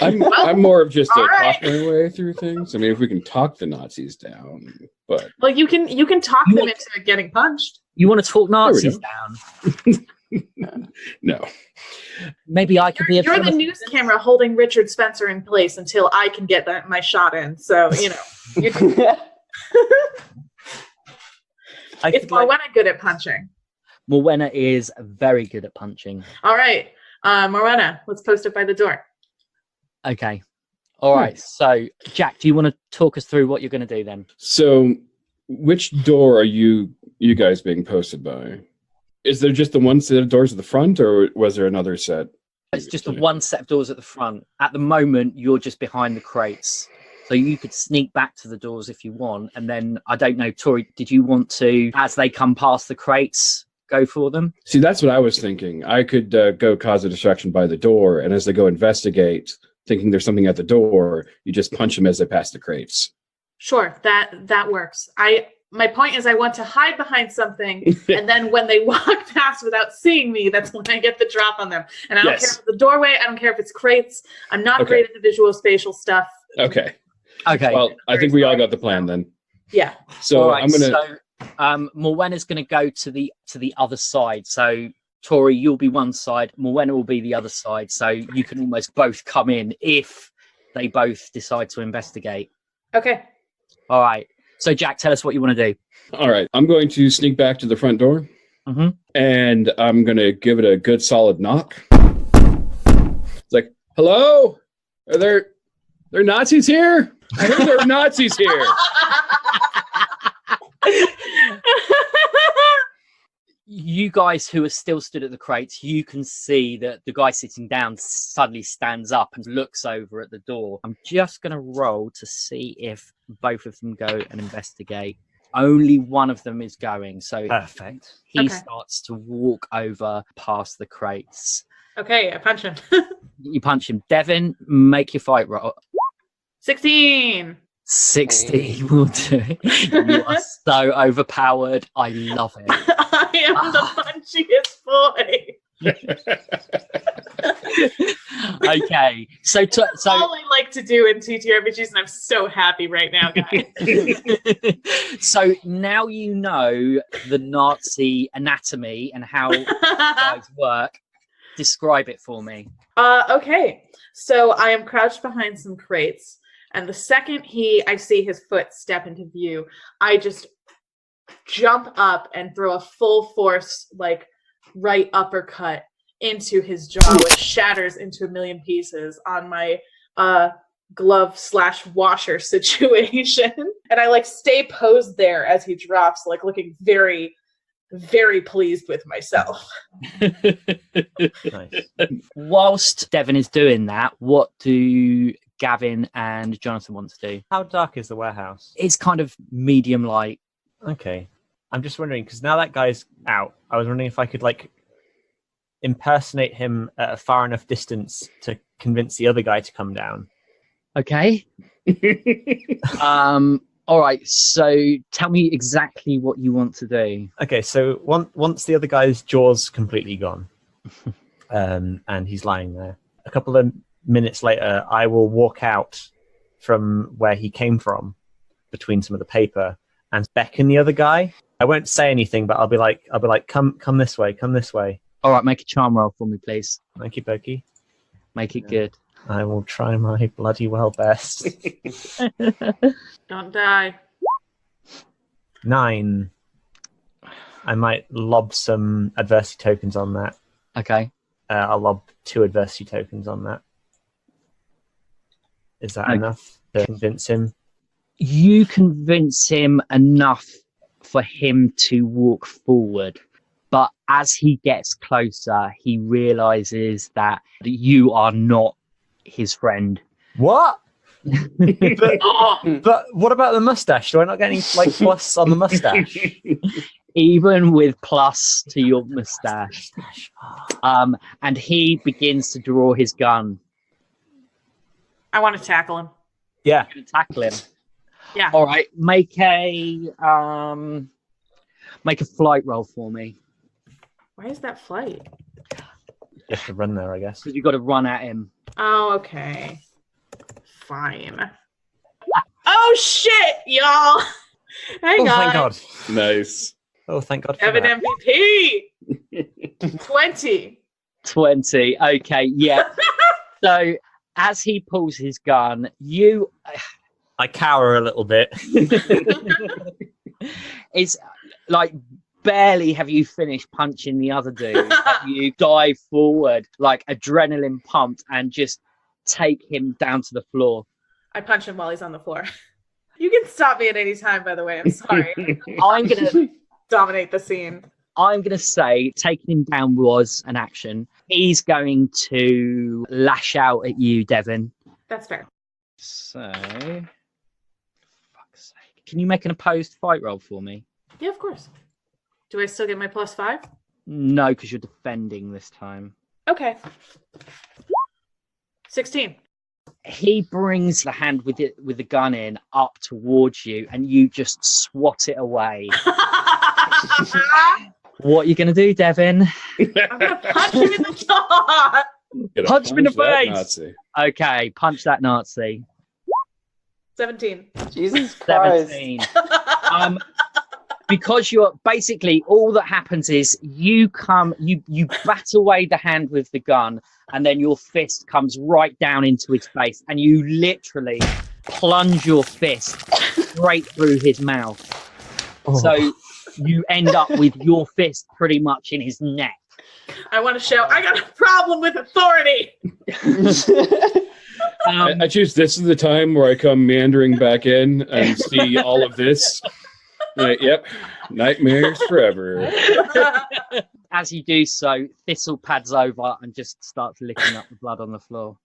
I'm more of just a right. talk my way through things. I mean, if we can talk the Nazis down, but well, you can talk them into getting punched. You want to talk Nazis down? No. Maybe I could be a You're the news camera holding Richard Spencer in place until I can get my shot in. So, Is Morwenna good at punching? Morwenna is very good at punching. All right. Morwenna, let's post it by the door. Okay. All right. So, Jack, do you want to talk us through what you're going to do then? So, which door are you guys being posted by? Is there just the one set of doors at the front, or was there another set? It's just the one set of doors at the front. At the moment, you're just behind the crates. So you could sneak back to the doors if you want. And then, I don't know, Tori, did you want to, as they come past the crates, go for them? See, that's what I was thinking. I could go cause a distraction by the door, and as they go investigate, thinking there's something at the door, you just punch them as they pass the crates. Sure, that works. My point is I want to hide behind something, and then when they walk past without seeing me, that's when I get the drop on them. And I don't care if it's the doorway, I don't care if it's crates. I'm not great at the visual spatial stuff. Okay. Okay. Well, I think we all got the plan then. Yeah. So right, I'm gonna. So, Morwenna's going to go to the other side. So, Tori, you'll be one side. Morwenna will be the other side. So you can almost both come in if they both decide to investigate. Okay. All right. So, Jack, tell us what you want to do. All right. I'm going to sneak back to the front door, and I'm going to give it a good solid knock. It's like, hello? Are there Nazis here? I heard there are Nazis here. You guys who are still stood at the crates, you can see that the guy sitting down suddenly stands up and looks over at the door. I'm just going to roll to see if both of them go and investigate. Only one of them is going. So perfect. He starts to walk over past the crates. Okay, I punch him. You punch him. Devin, make your fight roll. 16. 60 will do. You are so overpowered. I love it. I am the punchiest boy. Okay, so all I like to do in TTRPGs, and I'm so happy right now, guys. so now you know the Nazi anatomy and how guys work. Describe it for me. Okay, so I am crouched behind some crates, and the second I see his foot step into view, I just jump up and throw a full force, like, right uppercut into his jaw, which shatters into a million pieces on my glove/washer situation. And I like stay posed there as he drops, like looking very, very pleased with myself. Nice. Whilst Devin is doing that, what do Gavin and Jonathan want to do? How dark is the warehouse? It's kind of medium light. Okay. I'm just wondering, because now that guy's out, I was wondering if I could, like, impersonate him at a far enough distance to convince the other guy to come down. Okay. All right, so tell me exactly what you want to do. Okay, so once the other guy's jaw's completely gone, and he's lying there, a couple of minutes later, I will walk out from where he came from, between some of the paper, and beckon the other guy. I won't say anything, but I'll be like, come this way, come this way. All right, make a charm roll for me, please. Okie dokie. Make it good. I will try my bloody well best. Don't die. 9. I might lob some adversity tokens on that. Okay. I'll lob 2 adversity tokens on that. Is that enough to convince him? You convince him enough for him to walk forward. But as he gets closer, he realizes that you are not his friend. What? but what about the mustache? Do I not get any plus on the mustache? Even with plus to your mustache. And he begins to draw his gun. I want to tackle him. Yeah. You're gonna tackle him. Yeah. All right. Make a flight roll for me. Why is that flight? Just to run there, I guess. Because you've got to run at him. Oh, okay. Fine. Oh, shit, y'all. Hang on. Thank God. Nice. Oh, thank God for Devin that. MVP. 20. 20. Okay, yeah. So as he pulls his gun, I cower a little bit. It's like barely have you finished punching the other dude. You dive forward, like adrenaline pumped, and just take him down to the floor. I punch him while he's on the floor. You can stop me at any time, by the way. I'm sorry. I'm gonna dominate the scene. I'm gonna say taking him down was an action. He's going to lash out at you, Devin. That's fair. So, fuck's sake. Can you make an opposed fight roll for me? Yeah, of course. Do I still get my +5? No, because you're defending this time. Okay. 16. He brings the hand with the gun in up towards you, and you just swat it away. What are you going to do, Devin? I'm going to punch him in the jaw. Punch him in the that face. Nazi. Okay, punch that Nazi. 17. Jesus Christ. 17. Because you're basically, all that happens is you bat away the hand with the gun, and then your fist comes right down into his face, and you literally plunge your fist straight through his mouth. Oh. So you end up with your fist pretty much in his neck. I want to shout, I got a problem with authority. I choose this is the time where I come meandering back in and see all of this. Yep, nightmares forever. As you do so, Thistle pads over and just starts licking up the blood on the floor.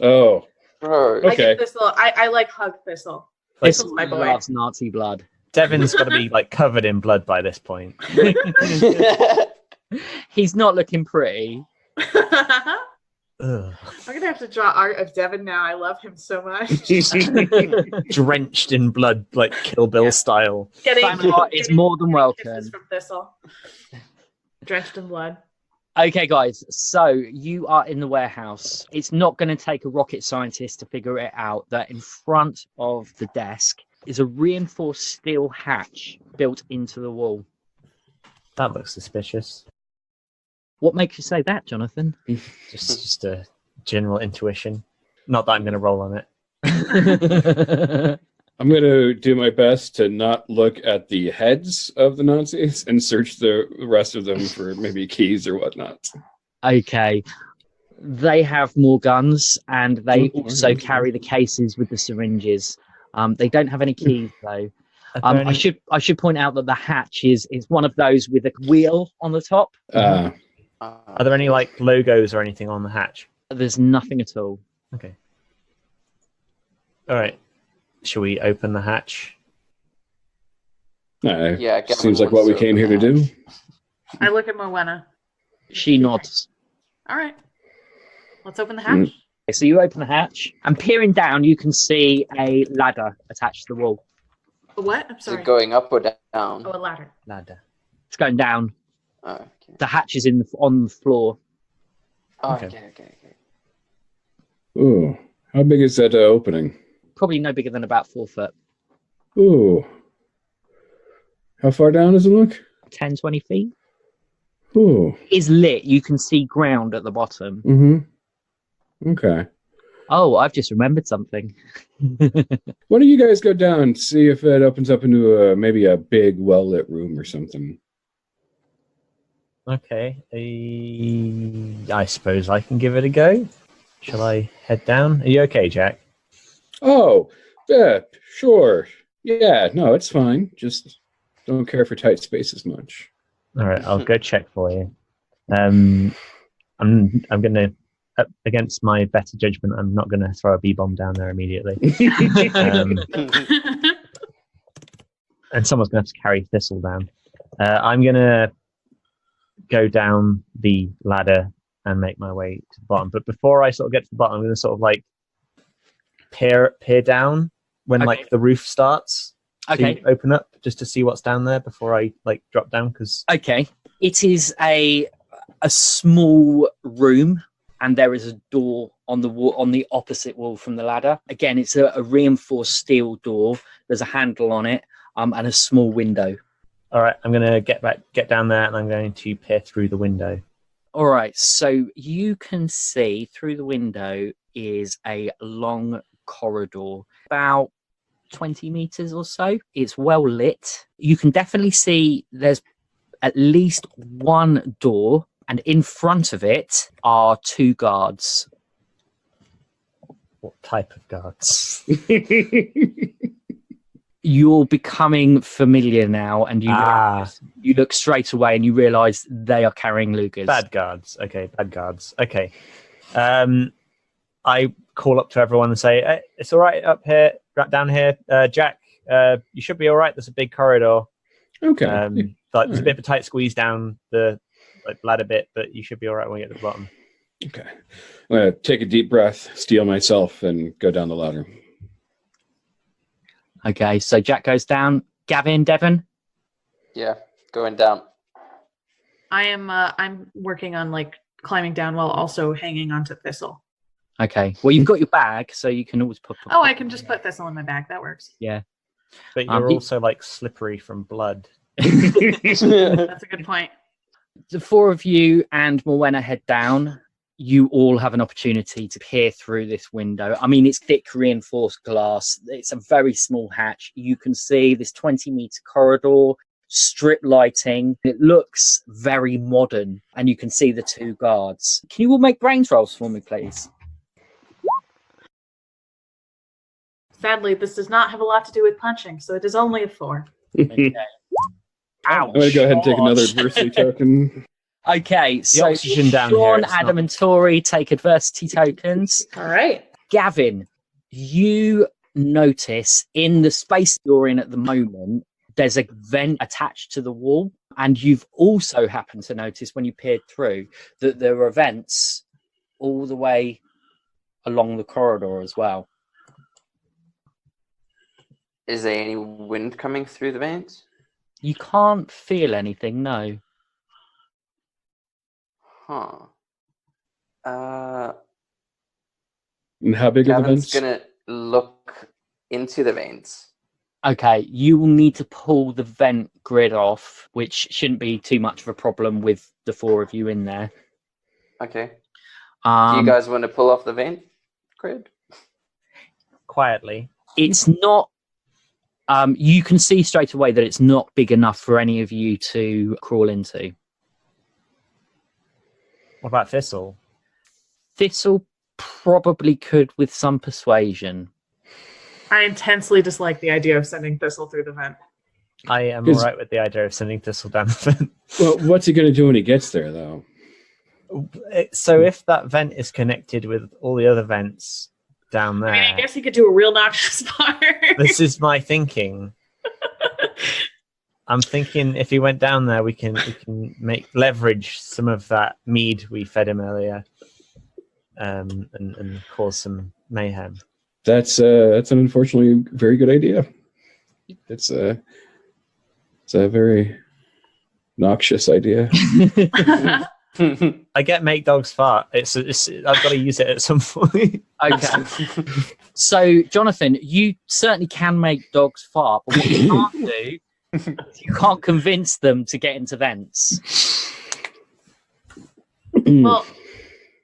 Oh, Bro. I okay. get Thistle. I like hug Thistle. Thistle's my boy. Loves Nazi blood. Devin's got to be covered in blood by this point. He's not looking pretty. Ugh. I'm going to have to draw art of Devin now. I love him so much. Drenched in blood, like Kill Bill style. Fan art is more than welcome. Kisses from Thistle. Drenched in blood. Okay, guys, so you are in the warehouse. It's not going to take a rocket scientist to figure it out that in front of the desk is a reinforced steel hatch built into the wall. That looks suspicious. What makes you say that, Jonathan? Just a general intuition. Not that I'm going to roll on it. I'm going to do my best to not look at the heads of the Nazis and search the rest of them for maybe keys or whatnot. Okay. They have more guns, and they Oh, also okay. carry the cases with the syringes. They don't have any keys, though. Are there I should point out that the hatch is one of those with a wheel on the top. there any like logos or anything on the hatch? There's nothing at all. Okay. All right. Shall we open the hatch? Yeah, Gavin seems like what wants we to came here open to the do. hatch. I look at Morwenna. She nods. All right. Let's open the hatch. So you open the hatch, and peering down, you can see a ladder attached to the wall. A what? I'm Is sorry. it going up or down? Oh, a ladder. Ladder. It's going down. Oh, okay. The hatch is on the floor. Oh, Okay. okay. Ooh, how big is that opening? Probably no bigger than about 4 foot. Ooh. How far down does it look? 10, 20 feet. Ooh. Is lit. You can see ground at the bottom. Mm-hmm. Okay. Oh, I've just remembered something. Why don't you guys go down and see if it opens up into maybe a big, well-lit room or something? Okay. I suppose I can give it a go. Shall I head down? Are you okay, Jack? Oh, yeah, sure. Yeah, no, it's fine. Just don't care for tight spaces much. All right, I'll go check for you. I'm gonna, against my better judgment, I'm not gonna throw a B-bomb down there immediately. And someone's gonna have to carry Thistle down. I'm gonna go down the ladder and make my way to the bottom. But before I sort of get to the bottom, I'm gonna sort of like peer down when Okay. like the roof starts. Okay. To open up just to see what's down there before I like drop down because Okay. It is a small room, and there is a door on the wall, on the opposite wall from the ladder. Again, it's a reinforced steel door. There's a handle on it, and a small window. all right, I'm gonna get down there and I'm going to peer through the window. All right. So you can see through the window is a long corridor, about 20 meters or so. It's well lit. You can definitely see there's at least one door, and in front of it are 2 guards. What type of guards? You're becoming familiar now, and you look straight away and you realize they are carrying Lugers. Bad guards. Okay, bad guards. Okay. I call up to everyone and say, hey, it's all right up here, right down here. Jack, you should be all right. There's a big corridor. Okay. Like, there's a bit of a tight squeeze down the ladder bit, but you should be all right when you get to the bottom. Okay. I'm going to take a deep breath, steel myself, and go down the ladder. Okay, so Jack goes down. Gavin, Devin? Yeah, going down. I'm working on like climbing down while also hanging onto Thistle. Okay. Well, you've got your bag, so you can always put... Oh, I can just put Thistle in my bag. That works. Yeah. But you're also like slippery from blood. That's a good point. The 4 of you and Morwenna head down. You all have an opportunity to peer through this window. I mean, it's thick reinforced glass. It's a very small hatch. You can see this 20-meter corridor, strip lighting. It looks very modern, and you can see the 2 guards. Can you all make brains rolls for me, please? Sadly, this does not have a lot to do with punching, so it is only a 4. Okay. I'm going to go ahead and take another adversity token. Okay, so oxygen down here, Sean, it's Adam, not- and Tori take adversity tokens. All right. Gavin, you notice in the space you're in at the moment, there's a vent attached to the wall. And you've also happened to notice when you peered through that there are vents all the way along the corridor as well. Is there any wind coming through the vents? You can't feel anything, no. Huh. And how big are the Gavin's vents? gonna look into the vents. Okay, you will need to pull the vent grid off, which shouldn't be too much of a problem with the 4 of you in there. Okay. Do you guys want to pull off the vent grid? Quietly. It's not. You can see straight away that it's not big enough for any of you to crawl into. What about Thistle? Thistle probably could with some persuasion. I intensely dislike the idea of sending Thistle through the vent. I am Is- alright with the idea of sending Thistle down the vent. Well, what's he going to do when he gets there, though? So if that vent is connected with all the other vents down there, I mean, I guess he could do a real noxious fart. this is my thinking. I'm thinking if he went down there, we can leverage some of that mead we fed him earlier, and cause some mayhem. That's an unfortunately very good idea. It's a very noxious idea. I get make dogs fart. It's I've got to use it at some point. Okay. So, Jonathan, you certainly can make dogs fart, but what you can't do is you can't convince them to get into vents. Well,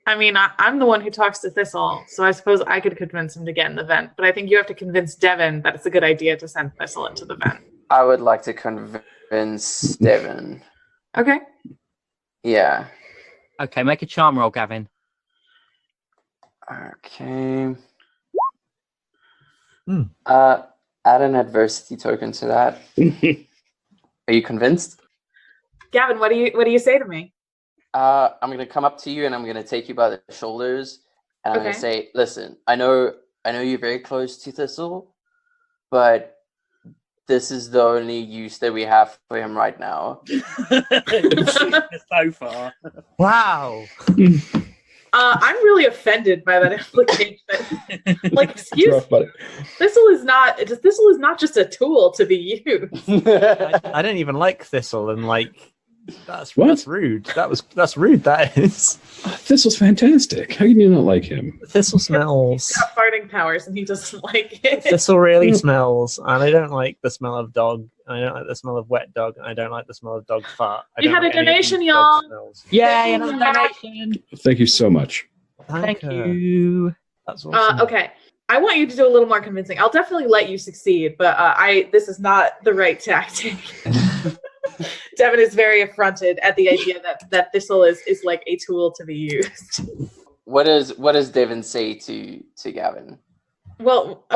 I mean, I'm the one who talks to Thistle, so I suppose I could convince him to get in the vent. But I think you have to convince Devin that it's a good idea to send Thistle into the vent. I would like to convince Devin. Okay. Yeah. Okay, make a charm roll, Gavin. Okay. Hmm. Add an adversity token to that. Are you convinced? Gavin, what do you say to me? I'm gonna come up to you and I'm gonna take you by the shoulders and I'm Okay. gonna say, "Listen, I know you're very close to Thistle, but this is the only use that we have for him right now." So far. Wow. I'm really offended by that implication. Like, excuse Rough, buddy. Thistle is not just a tool to be used. I don't even like Thistle, and that's rude. That's rude. That is. Thistle's fantastic. How can you not like him? Thistle He's smells. got farting powers and he doesn't like it. Thistle really smells, and I don't like the smell of dog. And I don't like the smell of wet dog, and I don't like the smell of dog fart. I We don't had a like any of donation, these y'all. dog smells. Yay, another donation. Thank you so much. Thank her. you. That's awesome. Okay. I want you to do a little more convincing. I'll definitely let you succeed, but this is not the right tactic. Devin is very affronted at the idea that Thistle is like a tool to be used. What does Devin say to Gavin? Well,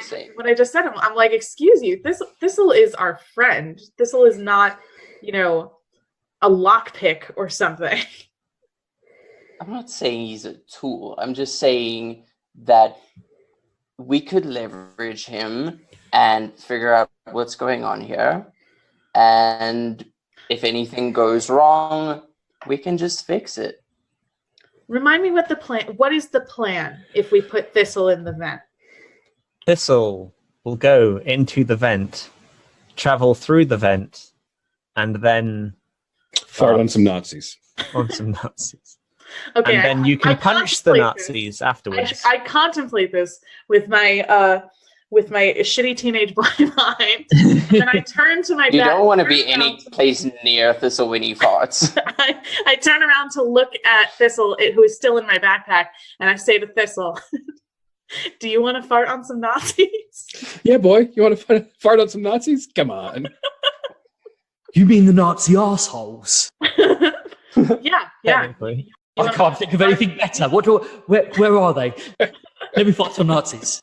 Same. what I just said, I'm like, excuse you, Thistle is our friend. Thistle is not, a lockpick or something. I'm not saying he's a tool. I'm just saying that we could leverage him and figure out what's going on here. And if anything goes wrong, we can just fix it. Remind me what is the plan if we put Thistle in the vent? Thistle will go into the vent, travel through the vent, and then Fart on some Nazis. on some Nazis. Okay, And then you I can punch the contemplate this. Nazis afterwards. I contemplate this with my shitty teenage boy mind. And I turn to my You back. don't want to turn be around any place near Thistle when he farts. I turn around to look at Thistle, who is still in my backpack, and I say to Thistle, "Do you want to fart on some Nazis?" Yeah, boy. You want to fart on some Nazis? Come on. You mean the Nazi assholes? Yeah. Technically. I can't think of anything better. Where are they? Let me fight some Nazis.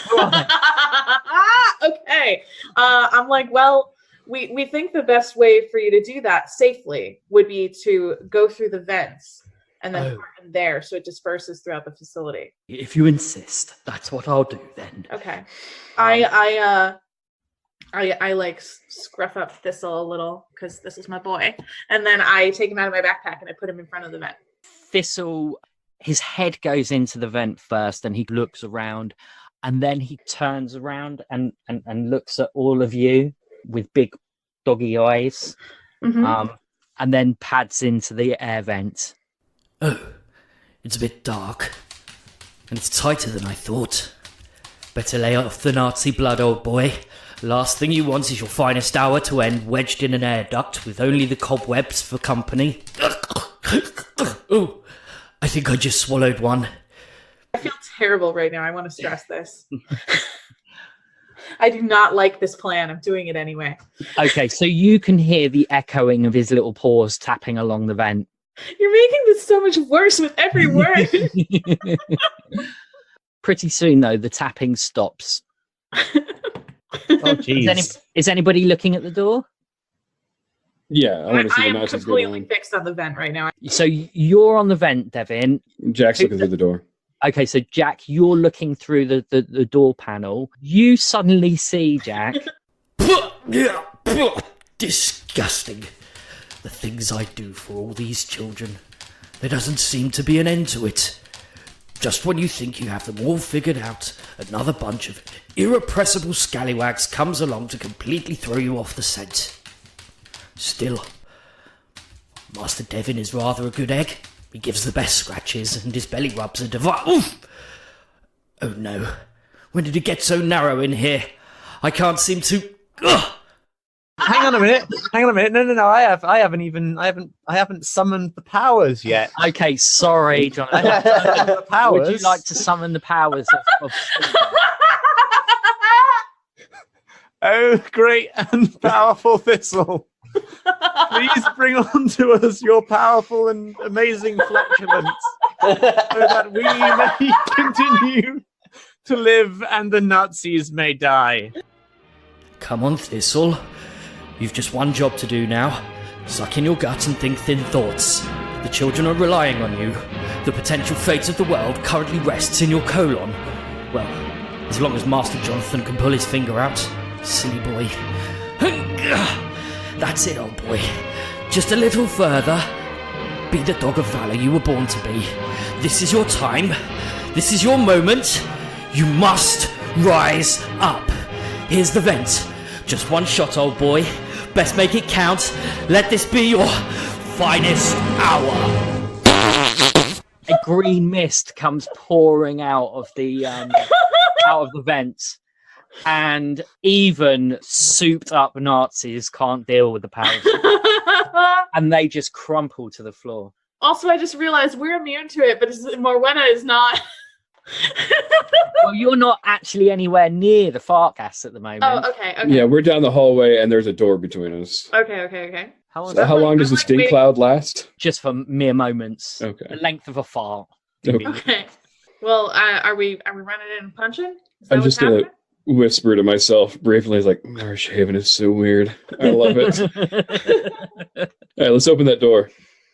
Where are they? Okay. I'm like, well, we think the best way for you to do that safely would be to go through the vents and then fart in there so it disperses throughout the facility. If you insist, that's what I'll do then. Okay. I like scruff up Thistle a little because this is my boy, and then I take him out of my backpack and I put him in front of the vent. Thistle, his head goes into the vent first and he looks around, and then he turns around and looks at all of you with big doggy eyes, Mhm. and then pads into the air vent Oh, it's a bit dark. And it's tighter than I thought. Better lay off the Nazi blood, old boy. Last thing you want is your finest hour to end wedged in an air duct with only the cobwebs for company. Oh, I think I just swallowed one. I feel terrible right now. I want to stress this. I do not like this plan. I'm doing it anyway. Okay, so you can hear the echoing of his little paws tapping along the vent. You're making this so much worse with every word. Pretty soon, though, the tapping stops. Oh, jeez. Is anybody looking at the door? Yeah, I want to see I the am Nazis go completely down. fixed on the vent right now. So you're on the vent, Devin. Jack's looking through the door. Okay, so Jack, you're looking through the door panel. You suddenly see, Jack. Disgusting. The things I do for all these children. There doesn't seem to be an end to it. Just when you think you have them all figured out, another bunch of irrepressible scallywags comes along to completely throw you off the scent. Still, Master Devin is rather a good egg. He gives the best scratches, and his belly rubs are divine. Oof! Oh no, when did it get so narrow in here? I can't seem to... Ugh! Hang on a minute. No. I haven't summoned the powers yet. Okay, sorry, John. The powers. Would you like to summon the powers of Oh, great and powerful Thistle. Please bring on to us your powerful and amazing flatulence so that we may continue to live and the Nazis may die. Come on, Thistle. You've just one job to do now. Suck in your gut and think thin thoughts. The children are relying on you. The potential fate of the world currently rests in your colon. Well, as long as Master Jonathan can pull his finger out. Silly boy. That's it, old boy. Just a little further. Be the dog of valor you were born to be. This is your time. This is your moment. You must rise up. Here's the vent. Just one shot, old boy. Best make it count. Let this be your finest hour. A green mist comes pouring out of the vent, and even souped up Nazis can't deal with the power, and they just crumple to the floor. Also, I just realized we're immune to it, but Morwenna is not. Well, you're not actually anywhere near the fart gas at the moment. Oh, okay. Yeah, we're down the hallway and there's a door between us. Okay. How long So how long does the stink waiting. cloud last? Just for mere moments. Okay. The length of a fart. Okay. Well, are we running in and punching? Is that I'm what's just gonna happening? whisper to myself briefly, like, Marshhaven is so weird. I love it. All right, let's open that door.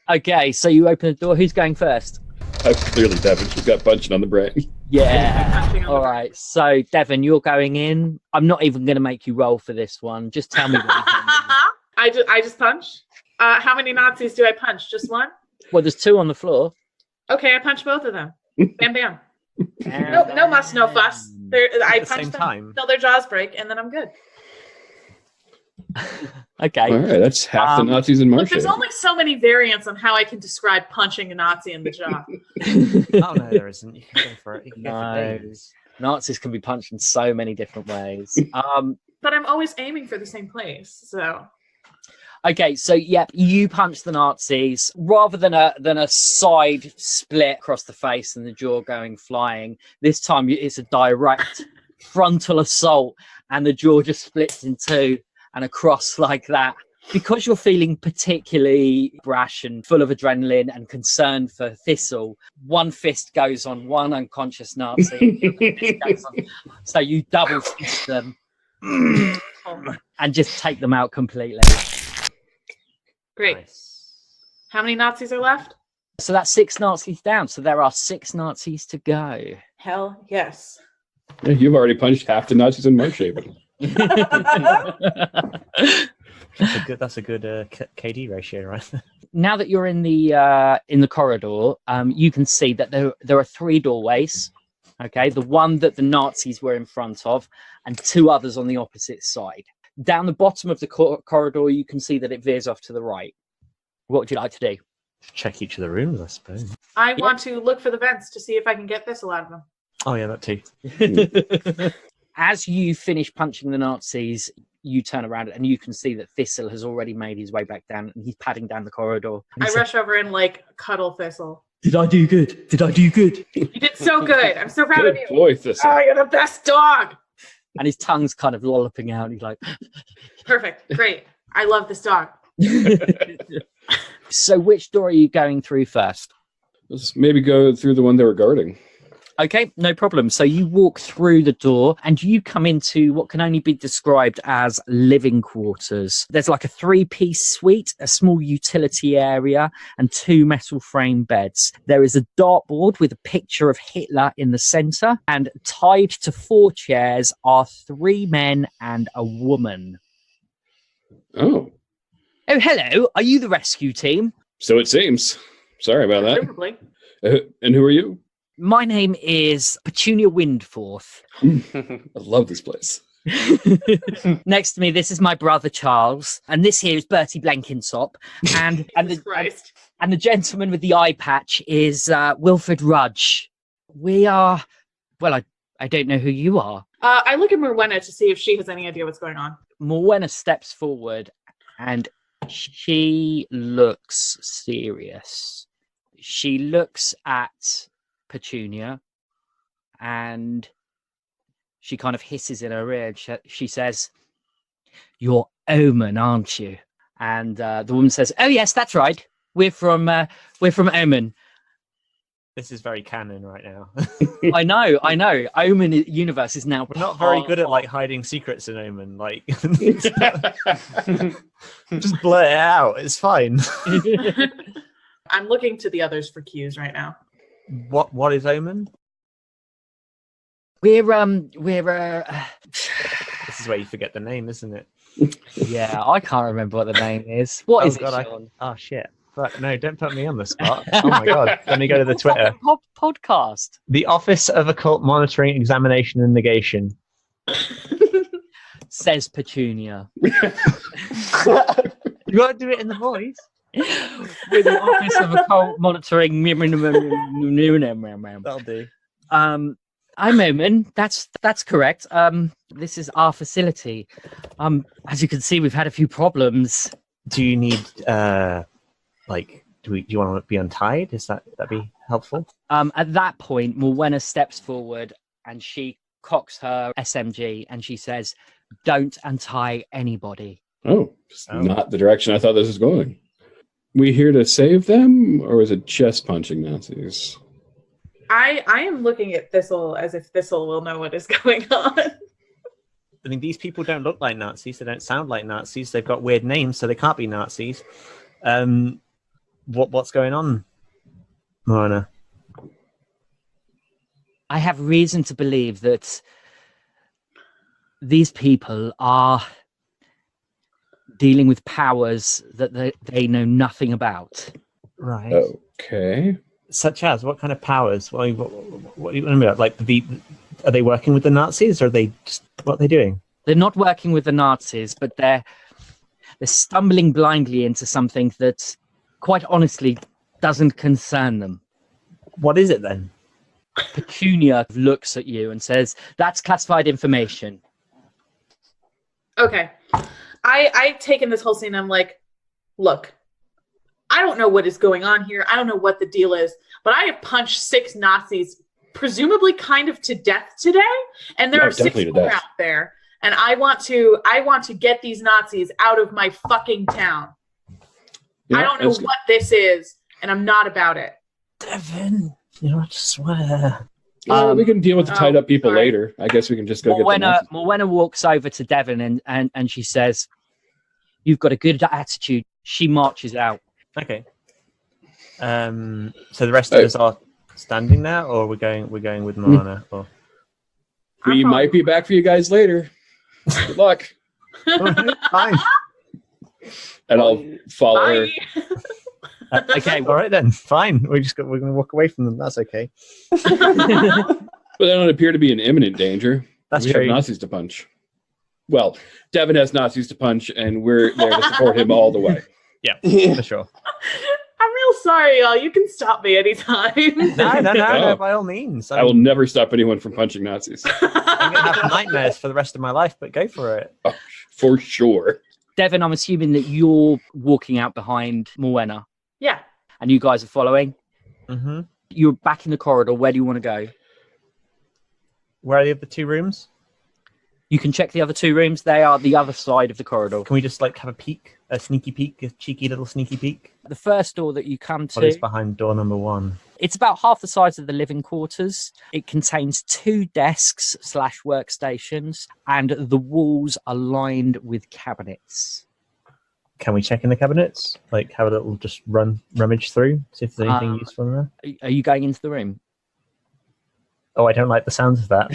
Okay, so you open the door. Who's going first? Clearly, Devin. She's got punching on the brain. Yeah. Punching on All the- right. So, Devin, you're going in. I'm not even going to make you roll for this one. Just tell me what you're doing. I just punch. How many Nazis do I punch? Just one? Well, there's two on the floor. Okay, I punch both of them. Bam, bam. No muss, no fuss. I At the punch same them time. till their jaws break, and then I'm good. Okay. All right, that's half the Nazis in Look, there's Marshhaven. only so many variants on how I can describe punching a Nazi in the jaw. Oh no, there isn't. You can go for it. You can go for No. days. Nazis can be punched in so many different ways. But I'm always aiming for the same place, so. Okay, so yep, you punch the Nazis rather than a side split across the face and the jaw going flying. This time it's a direct frontal assault, and the jaw just splits in two and across like that. Because you're feeling particularly brash and full of adrenaline and concerned for Thistle, one fist goes on one unconscious Nazi, the other fist goes on. So you double fist them and just take them out completely. Great. Nice. How many Nazis are left? So that's 6 Nazis down. So there are 6 Nazis to go. Hell yes. Yeah, you've already punched half the Nazis in Marshhaven. That's a good KD ratio, right? Now that you're in the corridor, you can see that there are 3 doorways. Okay, the one that the Nazis were in front of, and 2 others on the opposite side. Down the bottom of the corridor, you can see that it veers off to the right. What would you like to do? Check each of the rooms, I suppose. I want to look for the vents to see if I can get Thistle out of them. Oh yeah, that too. As you finish punching the Nazis, you turn around and you can see that Thistle has already made his way back down and he's padding down the corridor. I rush over and like cuddle Thistle. Did I do good? Did I do good? You did so good. I'm so proud of you. Boy, Thistle. Oh, you're the best dog. And his tongue's kind of lolloping out. He's like, Perfect. Great. I love this dog. So which door are you going through first? Let's maybe go through the one they were guarding. Okay, no problem. So you walk through the door and you come into what can only be described as living quarters. There's like a 3-piece suite, a small utility area, and 2 metal frame beds. There is a dartboard with a picture of Hitler in the center, and tied to 4 chairs are 3 men and a woman. Oh, Oh, hello. Are you the rescue team? so it seems. Sorry about that. Presumably. And who are you? My name is Petunia Windforth. I love this place. Next to me, this is my brother Charles, and this here is Bertie Blenkinsop, and Christ. and the gentleman with the eye patch is Wilfred Rudge. We are, well, I don't know who you are. I look at Morwenna to see if she has any idea what's going on. Morwenna steps forward, and she looks serious. She looks at Petunia, and she kind of hisses in her ear. She says, "You're Omen, aren't you?" And the woman says, "Oh yes, that's right. We're from Omen." This is very canon right now. I know. Omen universe is now. We're not very good at like hiding secrets in Omen. Like, just blurt it out. It's fine. I'm looking to the others for cues right now. What is Omen? We're This is where you forget the name, isn't it? yeah, I can't remember what the name is. What is it, Sean? Oh shit. Fuck, no, don't put me on the spot. Oh my god. Let me go to the Twitter. Podcast. The Office of Occult Monitoring, Examination and Negation. Says Petunia. You gotta do it in the voice. With the Office of Occult Monitoring. That'll do. I'm Omen. That's correct. This is our facility. As you can see, we've had a few problems. Do you need do you want to be untied? That'd be helpful? At that point, Morwenna steps forward and she cocks her SMG and she says, "Don't untie anybody." Oh, it's not the direction I thought this was going. We here to save them, or is it chest punching Nazis? I am looking at Thistle as if Thistle will know what is going on. I mean, these people don't look like Nazis. They don't sound like Nazis. They've got weird names, so they can't be Nazis. What's going on, Morwenna? I have reason to believe that these people are dealing with powers that they know nothing about. Right. Okay. Such as what kind of powers? What do you mean about? Like are they working with the Nazis, or are they just what are they doing? They're not working with the Nazis, but they're stumbling blindly into something that, quite honestly, doesn't concern them. What is it then? Petunia looks at you and says, "That's classified information." Okay. I take in this whole scene. I'm like, look, I don't know what is going on here. I don't know what the deal is, but I have punched 6 Nazis, presumably kind of to death today, and there are 6 more out there. And I want to get these Nazis out of my fucking town. Yeah, I don't know what this is, and I'm not about it. Devin, you don't have to swear. We can deal with the tied up people later. I guess we can just go get them. Morwenna walks over to Devin and she says, "You've got a good attitude." She marches out. Okay. So the rest of us are standing there, or we're going with Morwenna, or we might be back for you guys later. Good luck. Fine. And I'll follow her. Okay, all right then. Fine. We're going to walk away from them. That's okay. But they don't appear to be in imminent danger. That's we true. have Nazis to punch. Well, Devin has Nazis to punch, and we're there to support him all the way. Yeah, for sure. I'm real sorry, y'all. You can stop me anytime. No, by all means. I will never stop anyone from punching Nazis. I'm going to have nightmares for the rest of my life, but go for it. Oh, for sure. Devin, I'm assuming that you're walking out behind Morwenna. Yeah. And you guys are following. Mm-hmm. You're back in the corridor. Where do you want to go? Where are the other 2 rooms? You can check the other 2 rooms. They are the other side of the corridor. Can we just like have a peek? A sneaky peek? A cheeky little sneaky peek? The first door that you come to... What is behind door number 1? It's about half the size of the living quarters. It contains 2 desks / workstations, and the walls are lined with cabinets. Can we check in the cabinets? Like have a little just rummage through, see if there's anything useful in there? Are you going into the room? Oh, I don't like the sounds of that.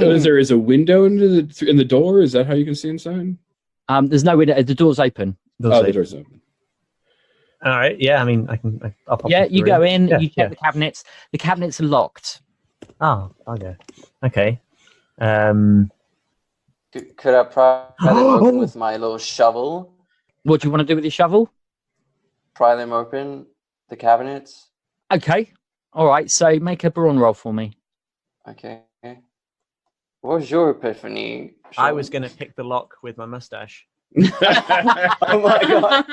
Is a window in the door? Is that how you can see inside? There's no window. The door's open. The door's open. All right. Yeah, I mean, I'll pop Yeah, into you the go room. in, you check the cabinets. The cabinets are locked. Oh, okay. Okay. Could I pry them open with my little shovel? What do you want to do with your shovel? Pry them open, the cabinets. Okay. All right. So make a brawn roll for me. Okay. What was your epiphany? I Sean? was going to pick the lock with my mustache. Oh my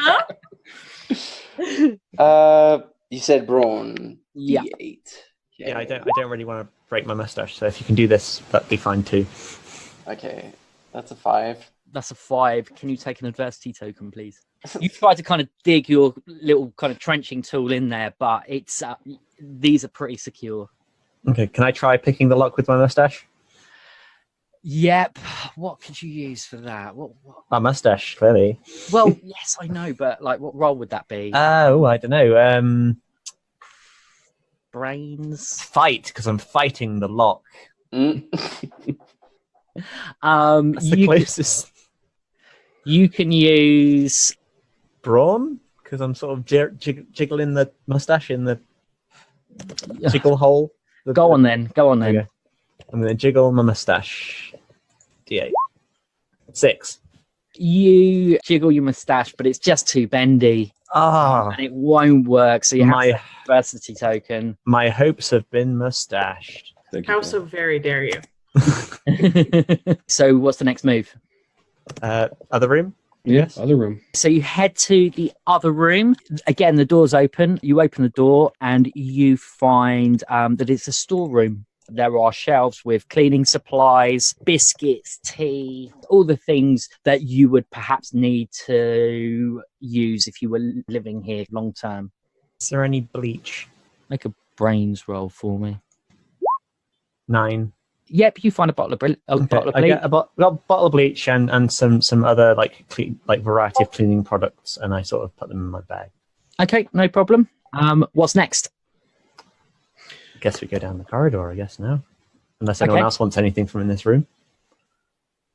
god. You said brawn. Yeah. D8. Yeah, I don't really want to break my mustache, so if you can do this, that'd be fine too. Okay. That's a 5. That's a 5. Can you take an adversity token, please? You try to kind of dig your little kind of trenching tool in there, but it's these are pretty secure. Okay, can I try picking the lock with my mustache? Yep. What could you use for that? What? My mustache, clearly. Well, yes, I know, but like, what role would that be? Oh, I don't know. Brains. Fight, because I'm fighting the lock. Mm. That's the closest. You can use Brawn, because I'm sort of jiggling the mustache in the jiggle hole. Go on then. Okay. I'm going to jiggle my mustache. D8. 6. You jiggle your mustache, but it's just too bendy. Ah, And it won't work, so you have my to have an adversity token. my hopes have been mustached. Thank you, How Paul. so very dare you? So what's the next move? Other room? Yes, other room. So you head to the other room. Again, the door's open. You open the door and you find that it's a storeroom. There are shelves with cleaning supplies, biscuits, tea, all the things that you would perhaps need to use if you were living here long term. Is there any bleach? Make a brains roll for me. 9. Yep, you find a bottle of bleach. I get a bottle of bleach and some other like variety of cleaning products, and I sort of put them in my bag. Okay, no problem. What's next? I guess we go down the corridor, I guess, now. Unless anyone else wants anything from in this room.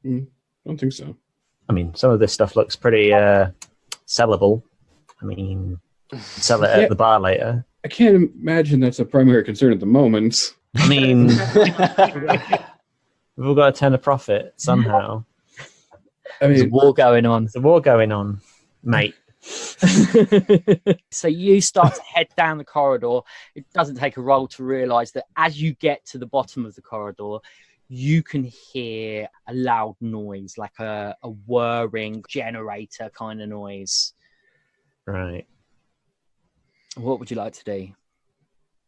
I don't think so. I mean, some of this stuff looks pretty sellable. I mean, sell it at the bar later. I can't imagine that's a primary concern at the moment. I mean, we've all got to turn a profit somehow. I There's a mean, war going on. There's a war going on, mate. So you start to head down the corridor. It doesn't take a roll to realize that as you get to the bottom of the corridor, you can hear a loud noise, like a whirring generator kind of noise. Right. What would you like to do?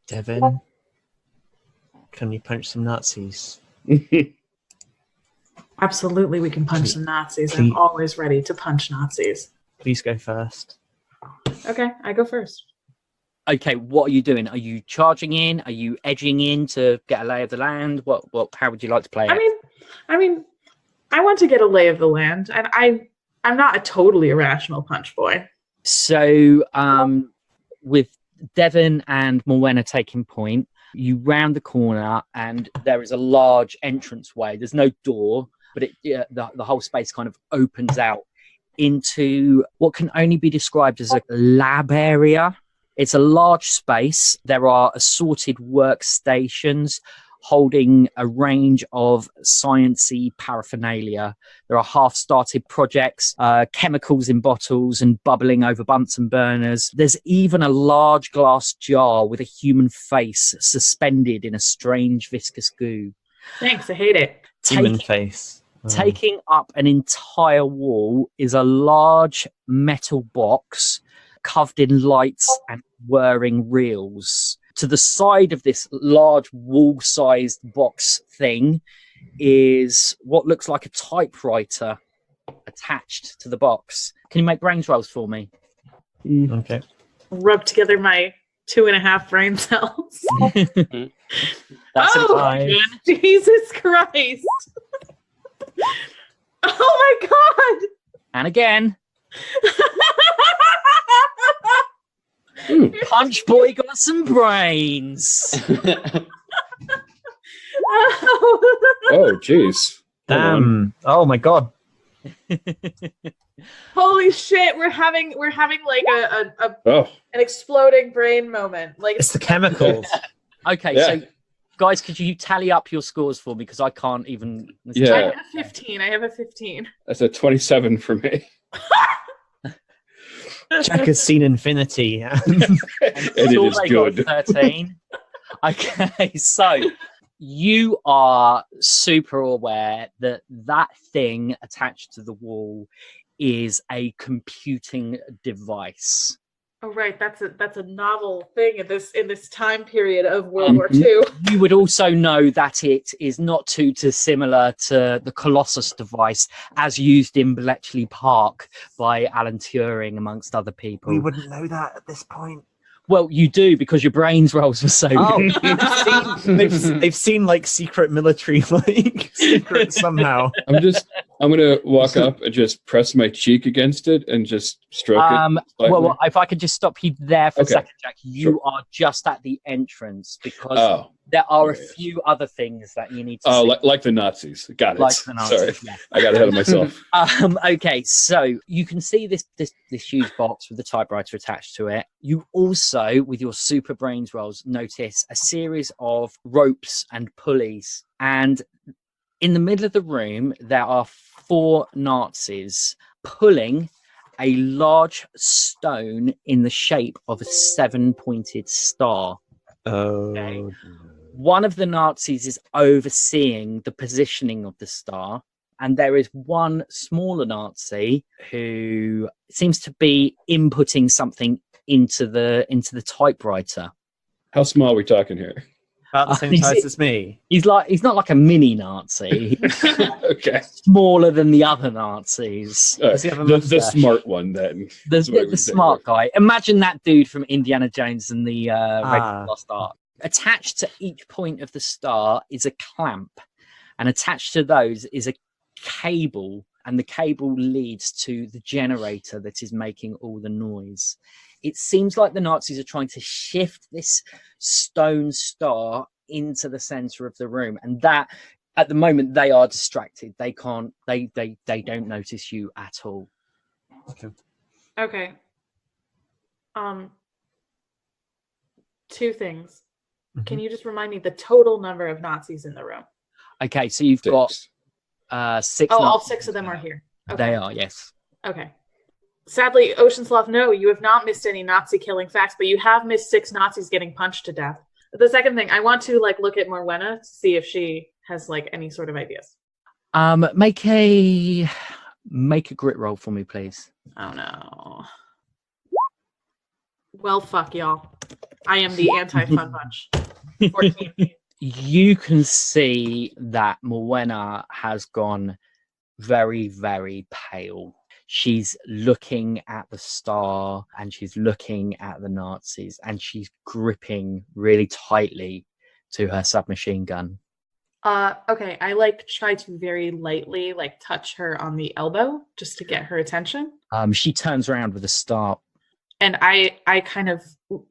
Devin, can you punch some Nazis? Absolutely, we can punch some Nazis. Please. I'm always ready to punch Nazis. Please go first. Okay, I go first. Okay, what are you doing? Are you charging in? Are you edging in to get a lay of the land? What? How would you like to play it? I mean, I want to get a lay of the land, and I'm not a totally irrational punch boy. So, with Devin and Morwenna taking point, you round the corner and there is a large entranceway. There's no door, but the whole space kind of opens out into what can only be described as a lab area. It's a large space. There are assorted workstations, holding a range of sciencey paraphernalia. There are half-started projects, chemicals in bottles and bubbling over Bunsen burners. There's even a large glass jar with a human face suspended in a strange viscous goo. Thanks, I hate it. Human face. Taking up an entire wall is a large metal box covered in lights and whirring reels. To the side of this large wall-sized box thing is what looks like a typewriter attached to the box. Can you make brains rolls for me? Okay. Rub together my 2.5 brain cells. That's oh, five. Jesus Christ. Oh my God. And again. Punch Boy got some brains. Oh, jeez. Damn. Oh my God. Holy shit, we're having like Oh, an exploding brain moment. Like It's the chemicals. Okay, Yeah. so guys, could you tally up your scores for me? Because I can't even. Yeah. I have a 15. I have a 15. that's a 27 for me. Jack has seen infinity. And it Saw is they got good. 13. Okay, so you are super aware that that thing attached to the wall is a computing device. Oh right, that's a novel thing in this time period of World War II. You would also know that it is not too dissimilar to the Colossus device as used in Bletchley Park by Alan Turing, amongst other people. We wouldn't know that at this point. Well, you do, because your brains rolls were so good. They've seen like secret military secrets somehow. I'm gonna walk up and just press my cheek against it and just stroke it. Slightly. Well, if I could just stop you there for a Okay. second, Jack. You are just at the entrance, because Oh, there are a Yes. few other things that you need to oh, see. like the Nazis. Got it. Like the Nazis, Sorry, yeah. I got ahead of myself. Okay, so you can see this huge box with the typewriter attached to it. You also, with your super brains rolls, notice a series of ropes and pulleys. And in the middle of the room, there are 4 Nazis pulling a large stone in the shape of a 7-pointed star. Oh. One of the Nazis is overseeing the positioning of the star, and there is one smaller Nazi who seems to be inputting something into the typewriter. How small are we talking here? About the same He's- size as me. He's not like a mini Nazi. He's Okay, smaller than the other Nazis. All right. Does he have a the mustache? smart one then. The, That's what the we say. smart guy. Imagine that dude from Indiana Jones and the Ah. Red Lost Ark. Attached to each point of the star is a clamp, and attached to those is a cable, and the cable leads to the generator that is making all the noise. It seems like the Nazis are trying to shift this stone star into the center of the room, and that at the moment they are distracted. They can't. They don't notice you at all. Okay. 2 things. Can you just remind me the total number of Nazis in the room? Okay, so you've got 6. Oh, all Nazis 6 of them are here. Okay. They are, yes. Okay. Sadly, Oceansloth, no, you have not missed any Nazi killing facts, but you have missed 6 Nazis getting punched to death. The second thing, I want to look at Morwenna to see if she has any sort of ideas. Make a grit roll for me, please. Oh no. Well, fuck y'all. I am the anti-fun bunch. 14. You can see that Morwenna has gone very, very pale. She's looking at the star and she's looking at the Nazis, and she's gripping really tightly to her submachine gun. Okay, I try to very lightly touch her on the elbow just to get her attention. She turns around with a start. And I kind of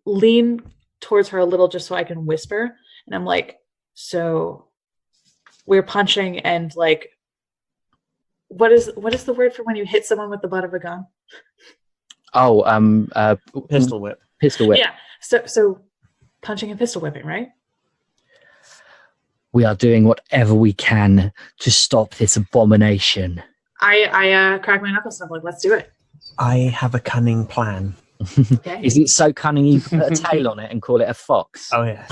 lean towards her a little just so I can whisper. And I'm like, so we're punching and what is the word for when you hit someone with the butt of a gun? Oh, Pistol whip. pistol whip. Yeah. So punching and pistol whipping, right? We are doing whatever we can to stop this abomination. I crack my knuckles and I'm like, let's do it. I have a cunning plan. Okay. Is it so cunning you put a tail on it and call it a fox? Oh, yeah.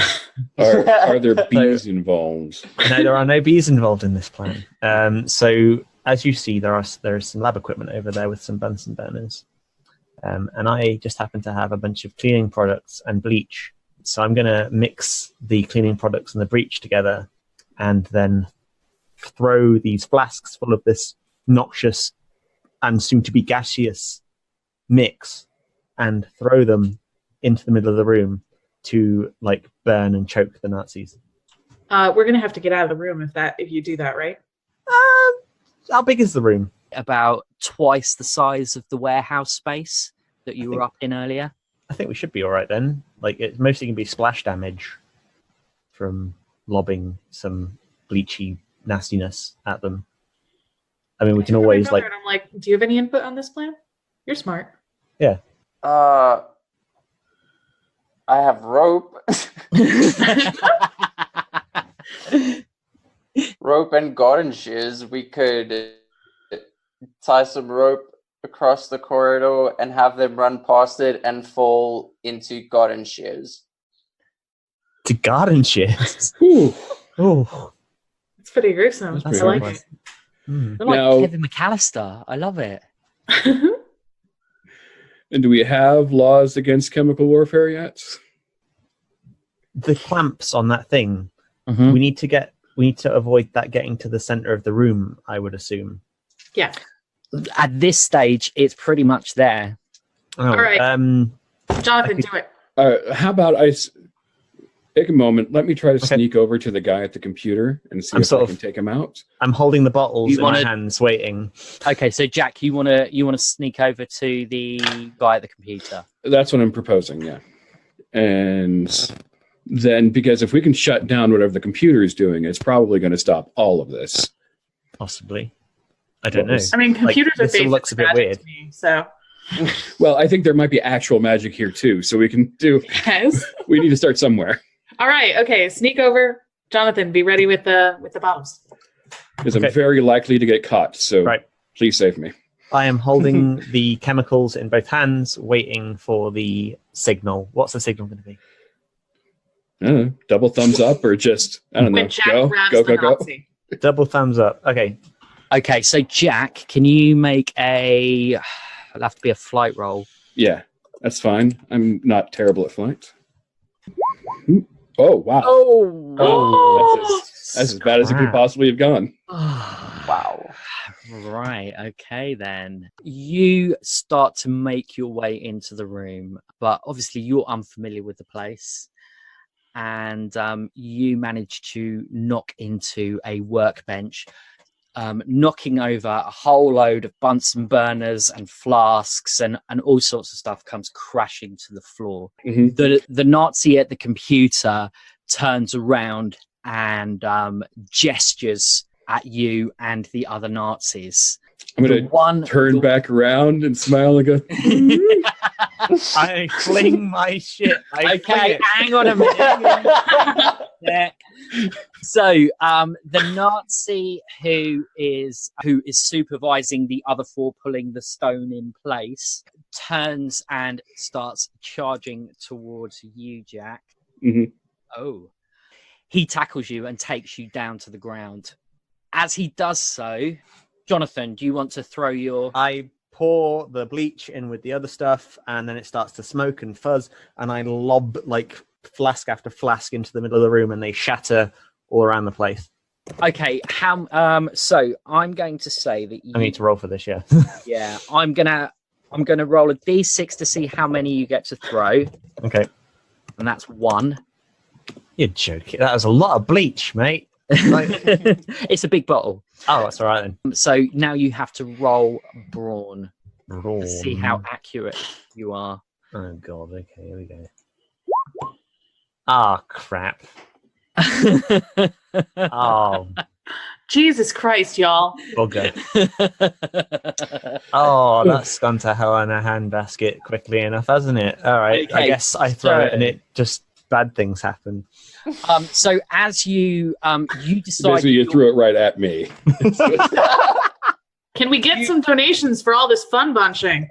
Are there bees involved? No, there are no bees involved in this plan. So, as you see, there is some lab equipment over there with some Bunsen burners. And I just happen to have a bunch of cleaning products and bleach. So I'm going to mix the cleaning products and the bleach together and then throw these flasks full of this noxious and soon-to-be gaseous mix and throw them into the middle of the room to, like, burn and choke the Nazis. We're going to have to get out of the room if you do that, right? How big is the room? About twice the size of the warehouse space that you were up in earlier. I think we should be all right then. Like, it's mostly going to be splash damage from lobbing some bleachy nastiness at them. I mean, we can always, like... And I'm like, do you have any input on this plan? You're smart. Yeah. I have rope. Rope and garden shears. We could tie some rope across the corridor and have them run past it and fall into garden shears. To garden shears? Ooh. Oh. It's pretty gruesome. That's I like pretty it. They're like Now- Kevin McAllister. I love it. And do we have laws against chemical warfare yet? The clamps on that thing, Mhm. we need to avoid that getting to the center of the room, I would assume. Yeah. At this stage, it's pretty much there. Oh, All right. Jonathan, could- do it. How about take a moment? Let me try to sneak over to the guy at the computer and see if I can take him out. I'm holding the bottles You in my hands, waiting. Okay, so Jack, you wanna sneak over to the guy at the computer? That's what I'm proposing, yeah. And then, because if we can shut down whatever the computer is doing, it's probably going to stop all of this. Possibly. I don't know. I mean, computers are this all basic looks a bit magic weird. to me, so Well, I think there might be actual magic here too, so we can do. yes. We need to start somewhere All right. Okay. Sneak over. Jonathan, be ready with the bottles. because I'm very likely to get caught. So Right. please save me. I am holding the chemicals in both hands, waiting for the signal. What's the signal going to be? I don't know, double thumbs up or just I don't know. When Jack Go grabs go the go go. Nazi. Double thumbs up. Okay. Okay, so Jack, can you make it'll have to be a flight roll. Yeah, that's fine. I'm not terrible at flight. Oh wow. Oh. That's as bad as it could Crap. possibly have gone. Wow. Right, okay then. You start to make your way into the room, but obviously you're unfamiliar with the place. And you manage to knock into a workbench, knocking over a whole load of Bunsen burners and flasks and all sorts of stuff comes crashing to the floor. Mhm. The Nazi at the computer turns around and gestures at you and the other Nazis. I'm gonna turn back around and smile and go. I fling my shit. I fling Okay, it. hang on a minute. Yeah. So the Nazi who is supervising the other four pulling the stone in place turns and starts charging towards you, Jack. Mhm. Oh. He tackles you and takes you down to the ground. As he does so, Jonathan, do you want to throw your... I pour the bleach in with the other stuff, and then it starts to smoke and fuzz, and I lob like flask after flask into the middle of the room, and they shatter all around the place. Okay, so I'm going to say that you... I need to roll for this, yeah. Yeah, I'm gonna roll a d6 to see how many you get to throw, Okay. and that's 1. You're joking. That was a lot of bleach, mate. It's a big bottle. Oh, that's all right then. So now you have to roll brawn to see how accurate you are. Oh god. Okay, here we go. Ah, crap. Oh, Jesus Christ, y'all. bugger. Oh, that's gone to hell in a handbasket quickly enough, hasn't it? All right. I Okay, guess I throw it and so- it just bad things happen. So as you decide, Basically, you threw it right at me. Can we get some donations for all this fun bunching?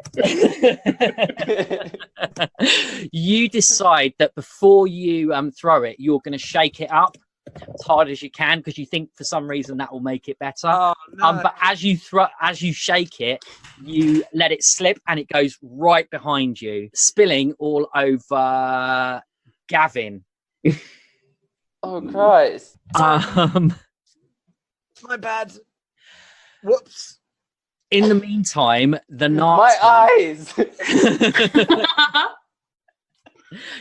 you decide that before you throw it, you're going to shake it up as hard as you can because you think for some reason that will make it better. Oh, no. But as you shake it, you let it slip and it goes right behind you, spilling all over Gavin. Oh Christ! My bad. Whoops. In the meantime, the My Nazi. eyes.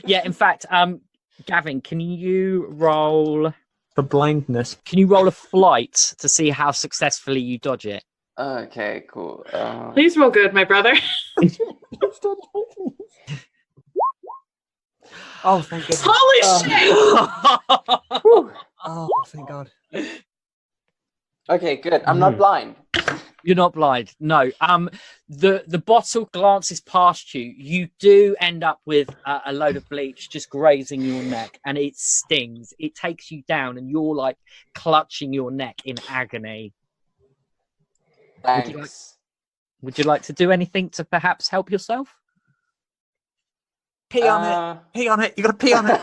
Yeah, in fact, Gavin, can you roll For blindness. a flight to see how successfully you dodge it? Okay, cool. Please roll good, my brother. Oh, thank goodness. Holy shit! Oh, thank God. Okay, good. I'm not blind. You're not blind. No. The bottle glances past you. You do end up with a load of bleach just grazing your neck, and it stings. It takes you down, and you're like clutching your neck in agony. Thanks. Would you like to do anything to perhaps help yourself? Pee on it. Pee on it. You gotta pee on it.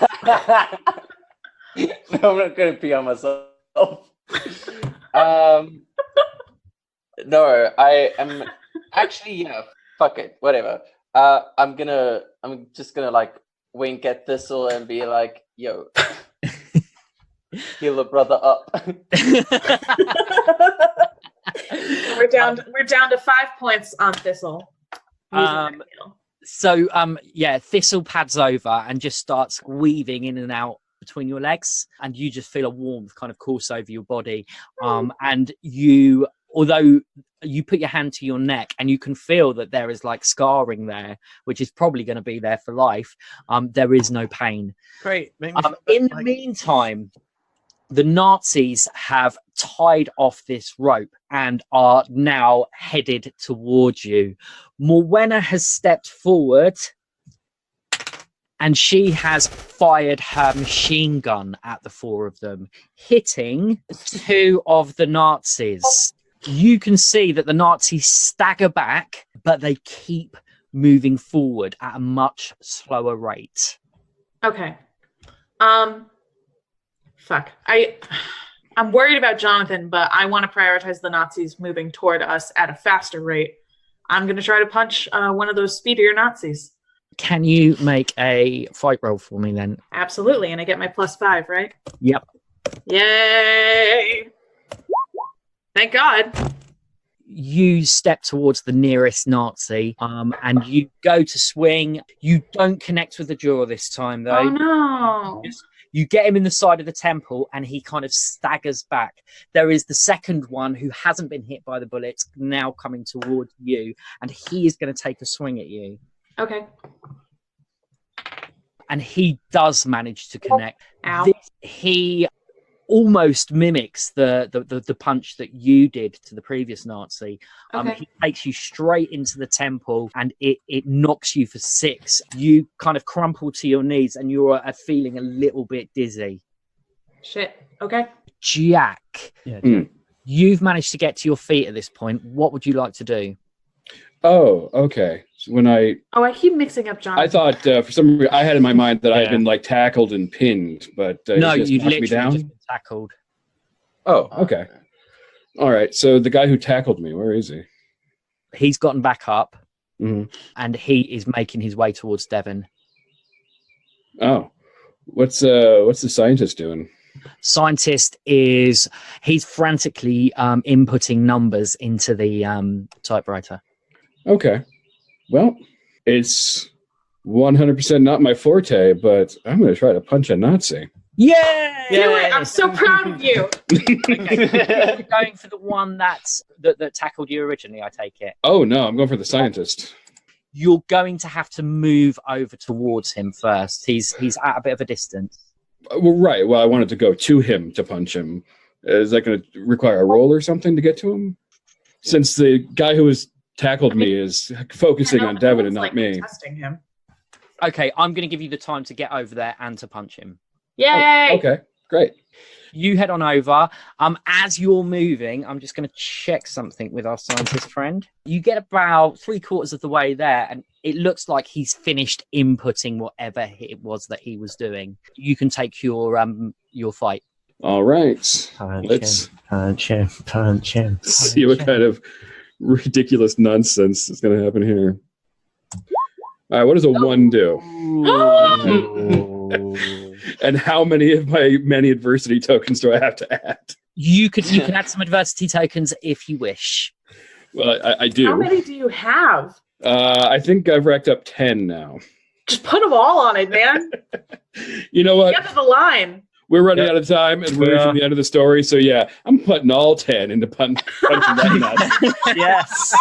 No, I'm not gonna pee on myself. No, I am actually, yeah, fuck it, whatever. I'm just gonna like wink at Thistle and be like, yo, heal a brother up. We're down to 5 points on Thistle. So Thistle pads over and just starts weaving in and out between your legs, and you just feel a warmth kind of course over your body. And although you put your hand to your neck and you can feel that there is like scarring there, which is probably going to be there for life, there is no pain. Great. Make me In the meantime, the Nazis have tied off this rope and are now headed towards you. Morwenna has stepped forward and she has fired her machine gun at the four of them, hitting two of the Nazis. You can see that the Nazis stagger back, but they keep moving forward at a much slower rate. Okay. Fuck. I'm worried about Jonathan, but I want to prioritize the Nazis moving toward us at a faster rate. I'm going to try to punch one of those speedier Nazis. Can you make a fight roll for me then? Absolutely, and I get my +5, right? Yep. Yay! Thank God. You step towards the nearest Nazi, and you go to swing. You don't connect with the jaw this time, though. Oh no! You get him in the side of the temple, and he kind of staggers back. There is the second one who hasn't been hit by the bullets now coming towards you, and he is going to take a swing at you. Okay. And he does manage to connect. Ow. He almost mimics the punch that you did to the previous Nazi. Okay. He takes you straight into the temple and it knocks you for 6. You kind of crumple to your knees and you're feeling a little bit dizzy. Shit. Okay. Jack, you've managed to get to your feet at this point. What would you like to do? Oh, okay. So I keep mixing up Jonathan. I thought for some reason I had in my mind that I had been like tackled and pinned, but no, you you literally me down. just been tackled. Oh, okay. All right. So the guy who tackled me, where is he? He's gotten back up, Mhm. and he is making his way towards Devin. Oh, what's the scientist doing? Scientist he's frantically inputting numbers into the typewriter. Okay. Well, it's 100% not my forte, but I'm going to try to punch a Nazi. Yay! Do it! I'm so proud of you. Okay. You're going for the one that tackled you originally, I take it. Oh, no, I'm going for the scientist. You're going to have to move over towards him first. He's at a bit of a distance. Well, right. Well, I wanted to go to him to punch him. Is that going to require a roll or something to get to him? Since the guy who has tackled me is focusing on Devin and not me. Testing him. Okay, I'm going to give you the time to get over there and to punch him. Yay! Okay, great. You head on over. As you're moving, I'm just going to check something with our scientist friend. You get about 3/4 of the way there, and it looks like he's finished inputting whatever it was that he was doing. You can take your fight. All right. Let's Punch him. see what kind of ridiculous nonsense is going to happen here. All right, what does a 1 do? And how many of my many adversity tokens do I have to add? You can add some adversity tokens if you wish. Well, I do. How many do you have? I think I've racked up 10 now. Just put them all on it, man. You know what? Get to the line. We're running out of time, and we're reaching the end of the story. So yeah, I'm putting all 10 into punching that nuts. Yes.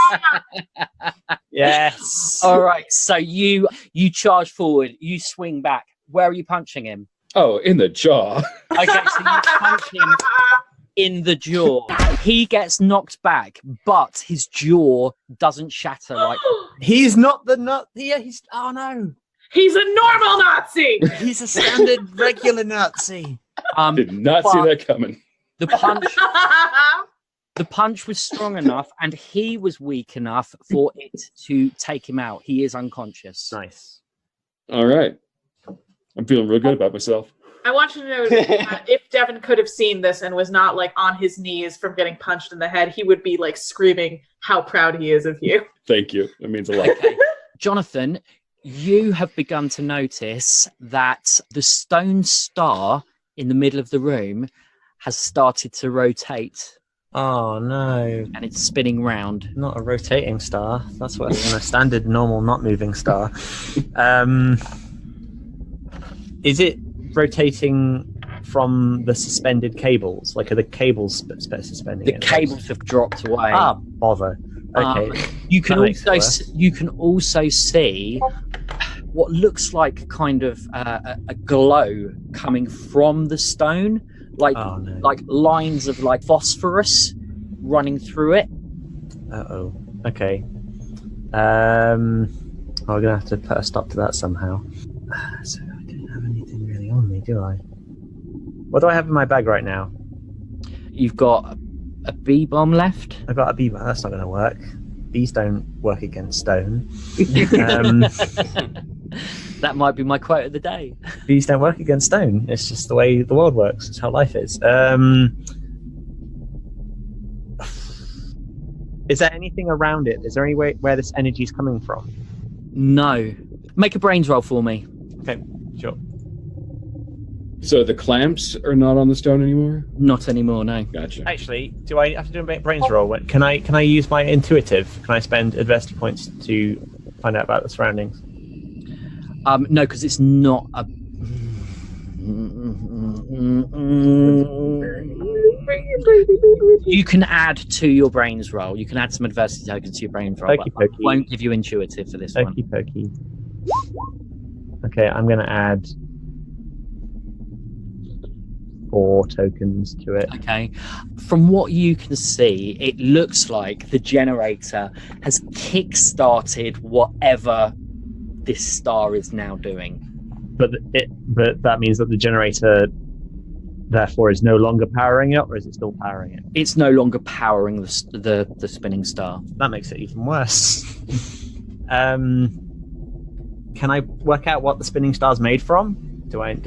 Yes. All right, so you charge forward, you swing back. Where are you punching him? Oh, in the jaw. Okay, so you punch him in the jaw. He gets knocked back, but his jaw doesn't shatter like. He's not the nut. Yeah, he's. Oh no. He's a normal Nazi. He's a standard regular Nazi. Did not see that coming. The punch was strong enough, and he was weak enough for it to take him out. He is unconscious. Nice. All right. I'm feeling real good about myself. I want you to know that if Devin could have seen this and was not like on his knees from getting punched in the head, he would be like screaming how proud he is of you. Thank you. That means a lot. Okay. Jonathan, you have begun to notice that the stone star in the middle of the room has started to rotate. Oh no. And it's spinning round. Not a rotating star. That's what a standard, normal, not moving star. Is it rotating from the suspended cables? Like, are the cables suspending? The cables have dropped away. Ah, bother. Okay. You can also see what looks like kind of a glow coming from the stone, like lines of like phosphorus running through it. Okay. I'm gonna have to put a stop to that somehow. So I don't have anything really on me, do I? What do I have in my bag right now? You've got a bee bomb left. I've got a bee bomb. That's not going to work. Bees don't work against stone. That might be my quote of the day. Bees don't work against stone. It's just the way the world works. It's how life is. Is there anything around it? Is there any way where this energy is coming from? No. Make a brains roll for me. Okay, sure. So the clamps are not on the stone anymore? Not anymore, no. Gotcha. Actually, do I have to do a brains roll? Can I use my intuitive? Can I spend adversity points to find out about the surroundings? No, because it's not a. You can add to your brains roll. You can add some adversity tokens to your brains roll. Pokey, but I pokey. won't give you intuitive for this one. Pokey. Okay, I'm going to add 4 tokens to it. Okay. From what you can see, it looks like the generator has kick-started whatever this star is now doing. But that means that the generator, therefore, is no longer powering it, or is it still powering it? It's no longer powering the spinning star. That makes it even worse. Can I work out what the spinning star's made from? Do I?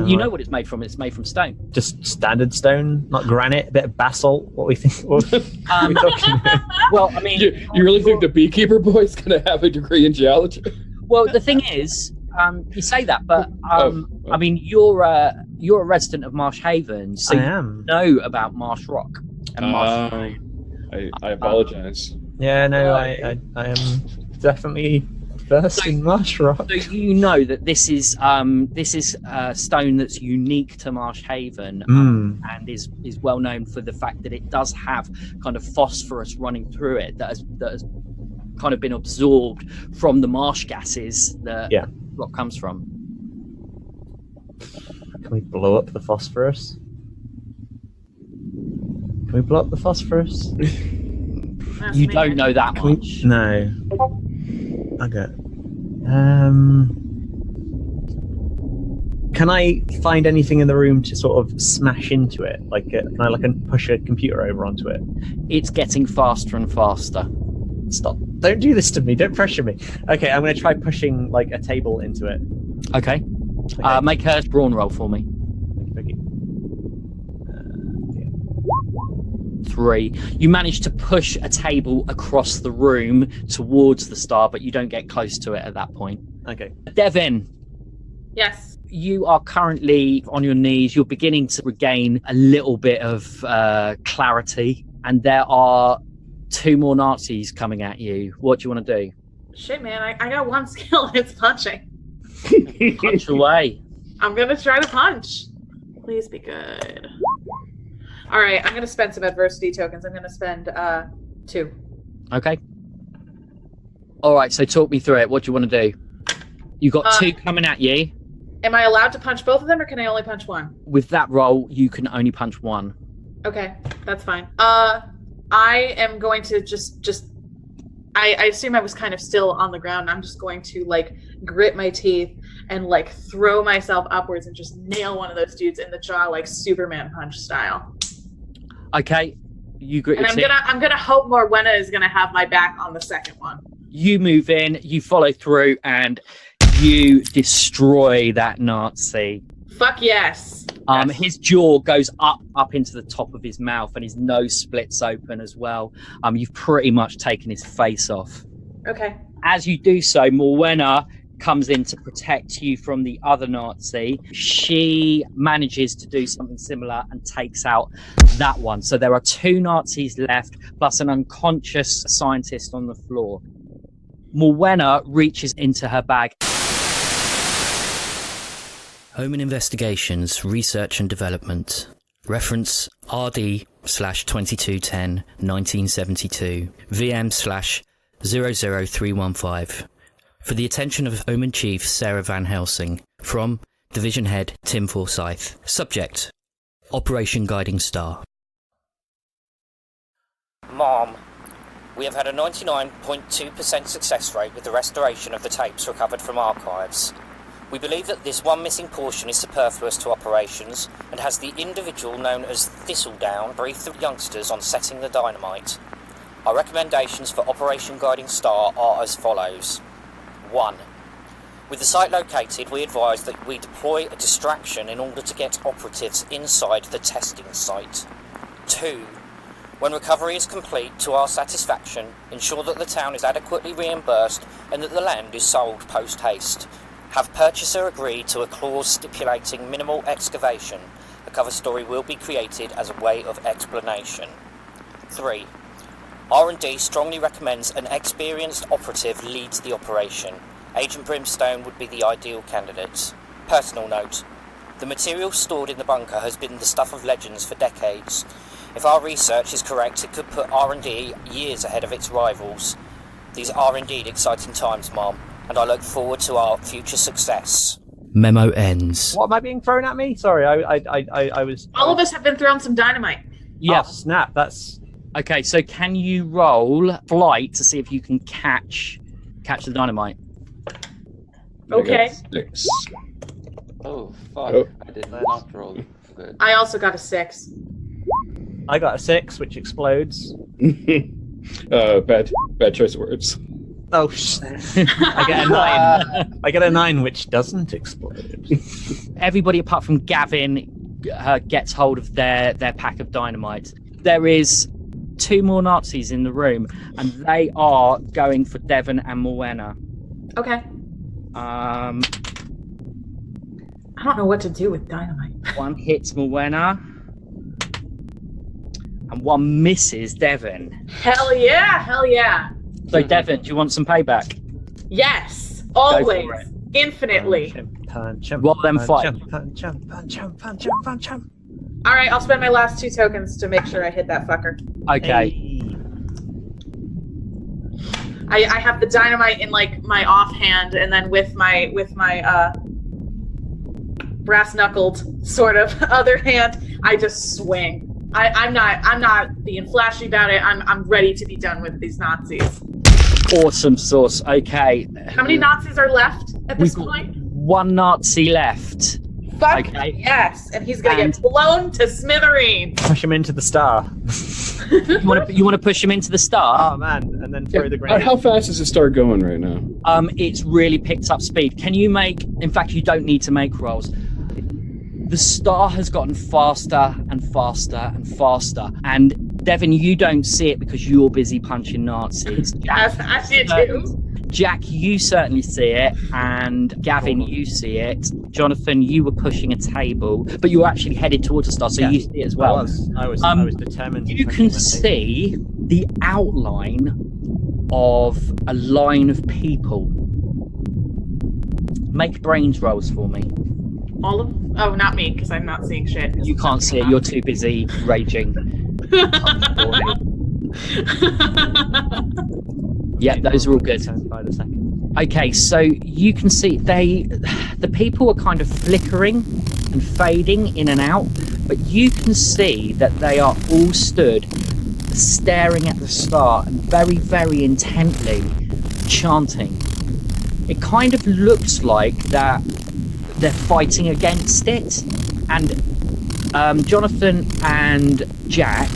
You know what it's made from. It's made from stone. Just standard stone, not granite, a bit of basalt. What we think? What are we talking about? Well, I mean, you really think the beekeeper boy's gonna have a degree in geology? Well, the thing is, you say that, but I mean, you're a resident of Marsh Haven, so I am. you know about Marsh Rock and Marsh. I apologize. Yeah, no, I am definitely versed in Marsh Rock. So you know that this is stone that's unique to Marsh Haven, and is well known for the fact that it does have kind of phosphorus running through it that has kind of been absorbed from the marsh gases that rock comes from. Can we blow up the phosphorus? Can we blow up the phosphorus? You don't know that much. No. Okay. Can I find anything in the room to sort of smash into it? Can I push a computer over onto it? It's getting faster and faster. Stop! Don't do this to me. Don't pressure me. Okay, I'm going to try pushing a table into it. Okay. Make a brawn roll for me. Okay. 3. You manage to push a table across the room towards the star, but you don't get close to it at that point. Okay. Devin. Yes. You are currently on your knees. You're beginning to regain a little bit of clarity, and there are 2 more Nazis coming at you. What do you want to do? Shit, man, I got 1 skill and it's punching. Punch away. I'm gonna try to punch. Please be good. All right, I'm gonna spend some adversity tokens. I'm gonna spend 2. Okay. All right, so talk me through it. What do you want to do? You got 2 coming at you. Am I allowed to punch both of them, or can I only punch 1? With that roll, you can only punch 1. Okay, that's fine. I am going to I assume I was kind of still on the ground. I'm just going to grit my teeth and throw myself upwards and just nail one of those dudes in the jaw Superman punch style. Okay, you grit your and teeth. I'm gonna hope Morwenna is gonna have my back on the second one. You move in, you follow through, and you destroy that Nazi. Fuck yes. Yes. His jaw goes up into the top of his mouth, and his nose splits open as well. You've pretty much taken his face off. Okay. As you do so, Morwenna comes in to protect you from the other Nazi. She manages to do something similar and takes out that one. So there are 2 Nazis left, plus an unconscious scientist on the floor. Morwenna reaches into her bag. Omen Investigations, Research and Development. Reference RD/2210 1972 VM/00315. For the attention of Omen Chief Sarah Van Helsing. From Division Head Tim Forsyth. Subject: Operation Guiding Star. Mom, we have had a 99.2% success rate with the restoration of the tapes recovered from archives. We believe that this one missing portion is superfluous to operations and has the individual known as Thistledown brief the youngsters on setting the dynamite. Our recommendations for Operation Guiding Star are as follows. 1. With the site located, we advise that we deploy a distraction in order to get operatives inside the testing site. 2. When recovery is complete to our satisfaction, ensure that the town is adequately reimbursed and that the land is sold post-haste. Have purchaser agree to a clause stipulating minimal excavation. A cover story will be created as a way of explanation. 3. R&D strongly recommends an experienced operative leads the operation. Agent Brimstone would be the ideal candidate. Personal note. The material stored in the bunker has been the stuff of legends for decades. If our research is correct, it could put R&D years ahead of its rivals. These are indeed exciting times, Mom, and I look forward to our future success. Memo ends. What am I being thrown at me? Sorry, I was... All of us have been thrown some dynamite. Yeah. Oh, snap, that's... Okay, so can you roll flight to see if you can catch the dynamite? Okay. 6. Oh, fuck. Oh. I did not roll good. I also got a 6. I got a 6, which explodes. Bad choice of words. Oh, I get a 9. I get a 9, which doesn't explode. Everybody apart from Gavin gets hold of their pack of dynamite. There is 2 more Nazis in the room, and they are going for Devin and Morwenna. Okay. I don't know what to do with dynamite. One hits Morwenna, and one misses Devin. Hell yeah, hell yeah. So Devin, do you want some payback? Yes, always, for it. Infinitely. Punch, Roll them fight. Punch. All right, I'll spend my last 2 tokens to make sure I hit that fucker. Okay. Hey. I have the dynamite in my offhand, and then with my brass knuckled sort of other hand, I just swing. I'm not being flashy about it. I'm ready to be done with these Nazis. Awesome sauce. Okay. How many Nazis are left at this point? 1 Nazi left. Fuck Okay. yes. And he's going to And- get blown to smithereens. Push him into the star. You want to push him into the star? Oh man, and then throw the grenade. How fast is the star going right now? It's really picked up speed. Can you make? In fact, you don't need to make rolls. The star has gotten faster and faster and faster. And Devin, you don't see it because you're busy punching Nazis. I see it too. Jack, you certainly see it, and Gavin, you see it. Jonathan, you were pushing a table, but you were actually headed towards the star, so Yeah, you see it as well. I was determined. to You push can him that table. see the outline of a line of people. Make brains rolls for me. All of oh, not me, because I'm not seeing shit. You can't see it. You're too busy raging. Yeah, those are all good. By the second. Okay, so you can see the people are kind of flickering and fading in and out, but you can see that they are all stood staring at the star and very, very intently chanting. It kind of looks like that they're fighting against it. And Jonathan and Jack,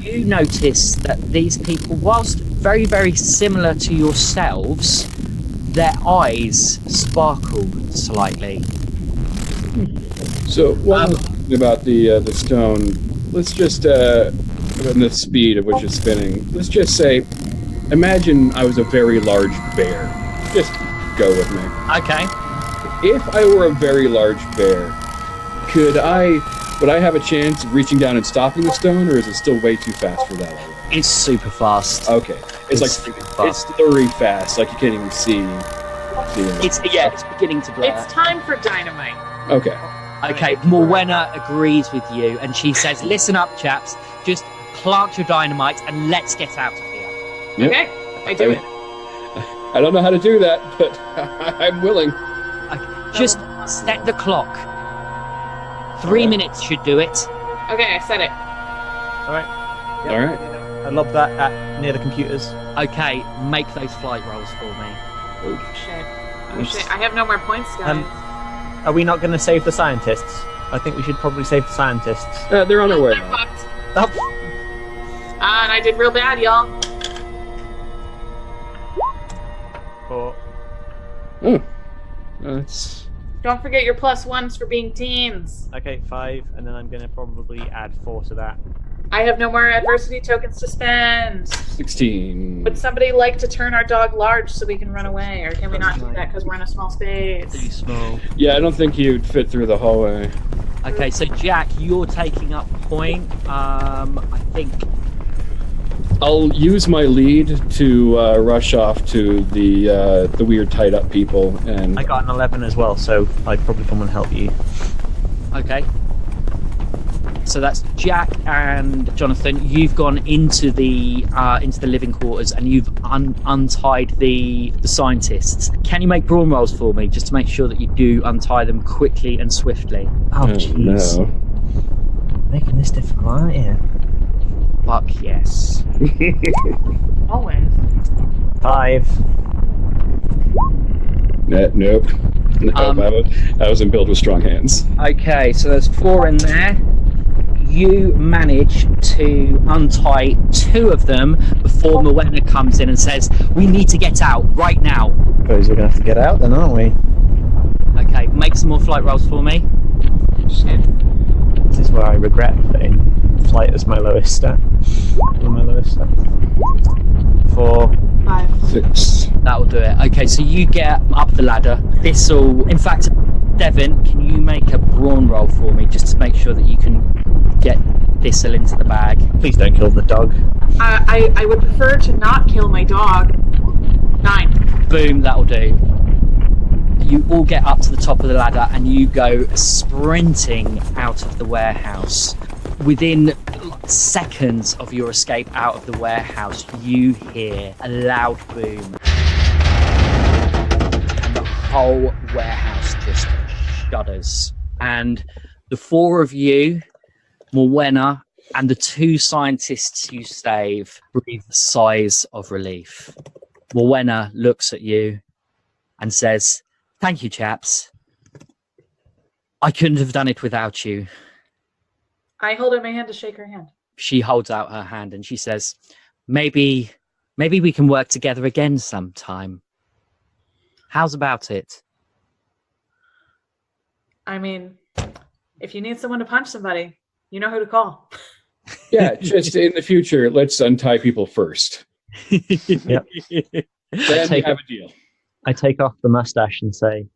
you notice that these people, whilst very, very similar to yourselves, their eyes sparkle slightly. So while I'm thinking about the stone, let's just and the speed at which it's spinning. Let's just say, imagine I was a very large bear. Just go with me. Okay. If I were a very large bear, would I have a chance of reaching down and stopping the stone, or is it still way too fast for that already? It's super fast. Okay. It's like super it's fast. blurry fast, like you can't even see it. It's beginning to blur. It's time for dynamite. Okay. Okay, Morwenna agrees with you, and she says, "Listen up, chaps. Just plant your dynamite and let's get out of here." Yep. Okay, I do it. I don't know how to do that, but I'm willing. Just set the clock. 3 minutes should do it. Okay, I said it. All right. Yep. All right. I lob that at near the computers. Okay, make those flight rolls for me. Oh shit. Oh shit. I have no more points, guys. Are we not going to save the scientists? I think we should probably save the scientists. They're on their way. I'm fucked. Oh. And I did real bad, y'all. 4. Oh. That's... Don't forget your +1s for being teens. Okay, 5, and then I'm going to probably add 4 to that. I have no more adversity tokens to spend. 16. Would somebody like to turn our dog large so we can run away? Or can we not do that because we're in a small space? Too small. Yeah, I don't think you'd fit through the hallway. Okay, so Jack, you're taking up point. I think. I'll use my lead to rush off to the weird tied up people, and I got an 11 as well, so I'd probably come and help you. Okay. So that's Jack and Jonathan. You've gone into the living quarters and you've untied the scientists. Can you make brawn rolls for me, just to make sure that you do untie them quickly and swiftly? Oh, jeez. no. Making this difficult, aren't you? Fuck yes. Always. 5. Nope. I wasn't built with strong hands. Okay, so there's 4 in there. You manage to untie 2 of them before Morwenna comes in and says, "We need to get out right now." Suppose we're going to have to get out then, aren't we? Okay, make some more flight rolls for me. Shit. This is where I regret putting flight as my lowest stat. One of my lowest stats. 4. 5. 6. That'll do it. Okay, so you get up the ladder. This'll... In fact, Devin, can you make a brawn roll for me, just to make sure that you can get Thistle into the bag? Please don't kill the dog. I would prefer to not kill my dog. 9. Boom, that'll do. You all get up to the top of the ladder and you go sprinting out of the warehouse. Within seconds of your escape out of the warehouse, you hear a loud boom. And the whole warehouse just shudders. And the 4 of you, Morwenna, and the 2 scientists you save breathe sighs of relief. Morwenna looks at you and says, "Thank you, chaps." I couldn't have done it without you. I hold out my hand to shake her hand. She holds out her hand and she says, maybe we can work together again sometime. How's about it? I mean, if you need someone to punch somebody, you know who to call. Yeah, just in the future, let's untie people first. Yep. Then we have a deal. I take off the mustache and say,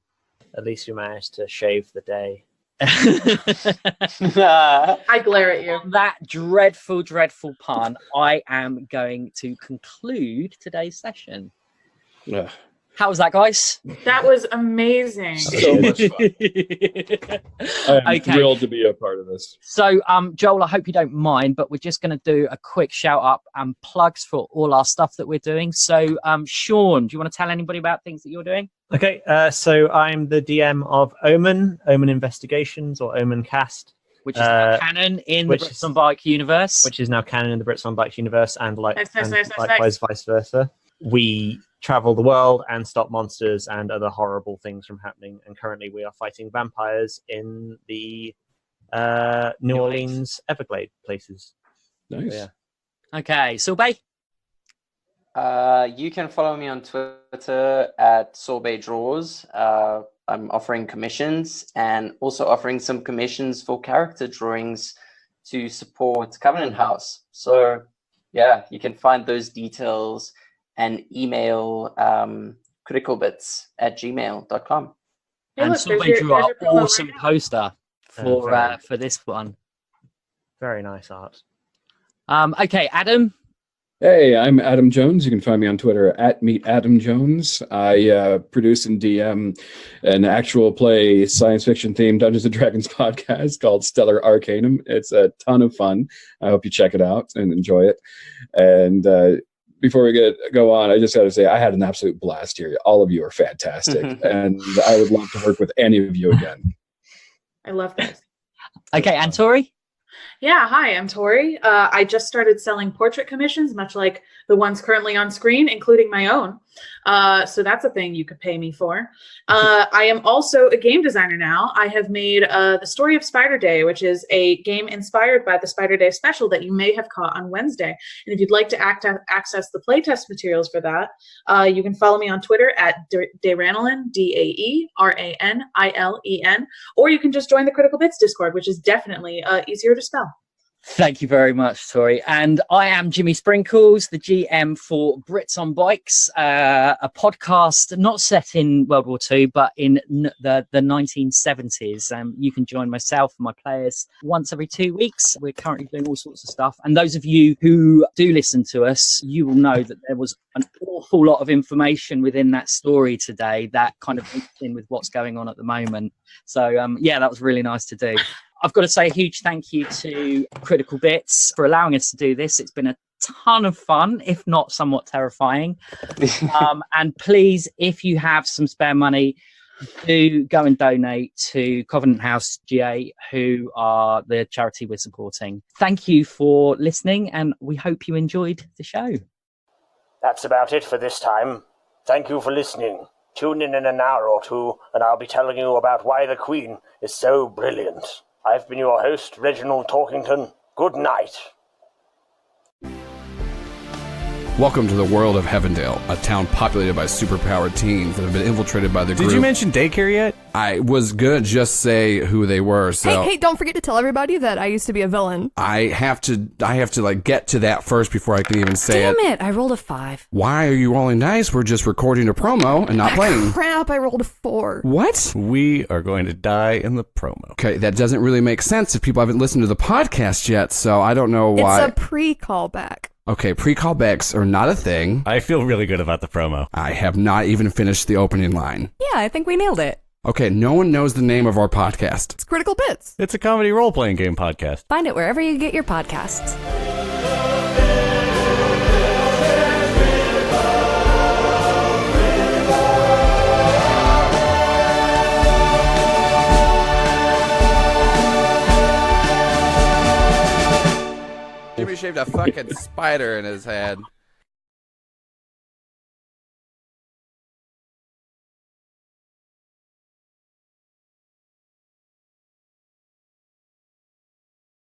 at least you managed to shave the day. I glare at you. On that dreadful pun, I am going to conclude today's session. Ugh. How was that, guys? That was amazing. So much fun. I'm thrilled to be a part of this. So, Joel, I hope you don't mind, but we're just going to do a quick shout up and plugs for all our stuff that we're doing. So, Sean, do you want to tell anybody about things that you're doing? Okay, so I'm the DM of Omen Investigations, or Omen Cast. Which is now canon in the Brits on Bike universe. Which is now canon in the Brits on Bike universe, and likewise nice. Vice versa. We travel the world and stop monsters and other horrible things from happening. And currently we are fighting vampires in the New Orleans Everglade places. Nice. So, yeah. Okay, Sorbet? You can follow me on Twitter at Sorbet Draws. I'm offering commissions and also offering some commissions for character drawings to support Covenant House. So, yeah, you can find those details and email criticalbits@gmail.com. Hey, And look, Sorbet drew our promo awesome right now. poster for this one. Very nice art. Okay, Adam? Hey, I'm Adam Jones. You can find me on Twitter at MeetAdamJones. I produce and DM an actual play science fiction themed Dungeons & Dragons podcast called Stellar Arcanum. It's a ton of fun. I hope you check it out and enjoy it. And before we go on, I just got to say I had an absolute blast here. All of you are fantastic, and I would love to work with any of you again. I love this. Okay, and Tori? Yeah, hi, I'm Tori. I just started selling portrait commissions, much like the ones currently on screen, including my own. So that's a thing you could pay me for. I am also a game designer now. I have made the story of Spiderday, which is a game inspired by the Spiderday special that you may have caught on Wednesday. And if you'd like to access the playtest materials for that, you can follow me on Twitter at Daeranilin, DAERANILEN, or you can just join the Critical Bits Discord, which is definitely easier to spell. Thank you very much, Tori. And I am Jimmy Sprinkles, the GM for Brits on Bikes, a podcast not set in World War II, but in the 1970s. You can join myself and my players once every 2 weeks. We're currently doing all sorts of stuff. And those of you who do listen to us, you will know that there was an awful lot of information within that story today that kind of links in with what's going on at the moment. So, yeah, that was really nice to do. I've got to say a huge thank you to Critical Bits for allowing us to do this. It's been a ton of fun, if not somewhat terrifying. And please, if you have some spare money, do go and donate to Covenant House GA, who are the charity we're supporting. Thank you for listening, and we hope you enjoyed the show. That's about it for this time. Thank you for listening. Tune in an hour or two, and I'll be telling you about why the Queen is so brilliant. I've been your host, Reginald Talkington. Good night. Welcome to the world of Heavendale, a town populated by superpowered teens that have been infiltrated by the group. Did you mention daycare yet? I was gonna just say who they were, so... Hey, don't forget to tell everybody that I used to be a villain. I have to like get to that first before I can even say it. Damn it, I rolled a 5. Why are you rolling dice? We're just recording a promo and not playing. Crap, I rolled a 4. What? We are going to die in the promo. Okay, that doesn't really make sense if people haven't listened to the podcast yet, so I don't know why. It's a pre-callback. Okay, pre-callbacks are not a thing. I feel really good about the promo. I have not even finished the opening line. Yeah, I think we nailed it. Okay, no one knows the name of our podcast. It's Critical Bits. It's a comedy role-playing game podcast. Find it wherever you get your podcasts. Jimmy shaved a fucking spider in his head.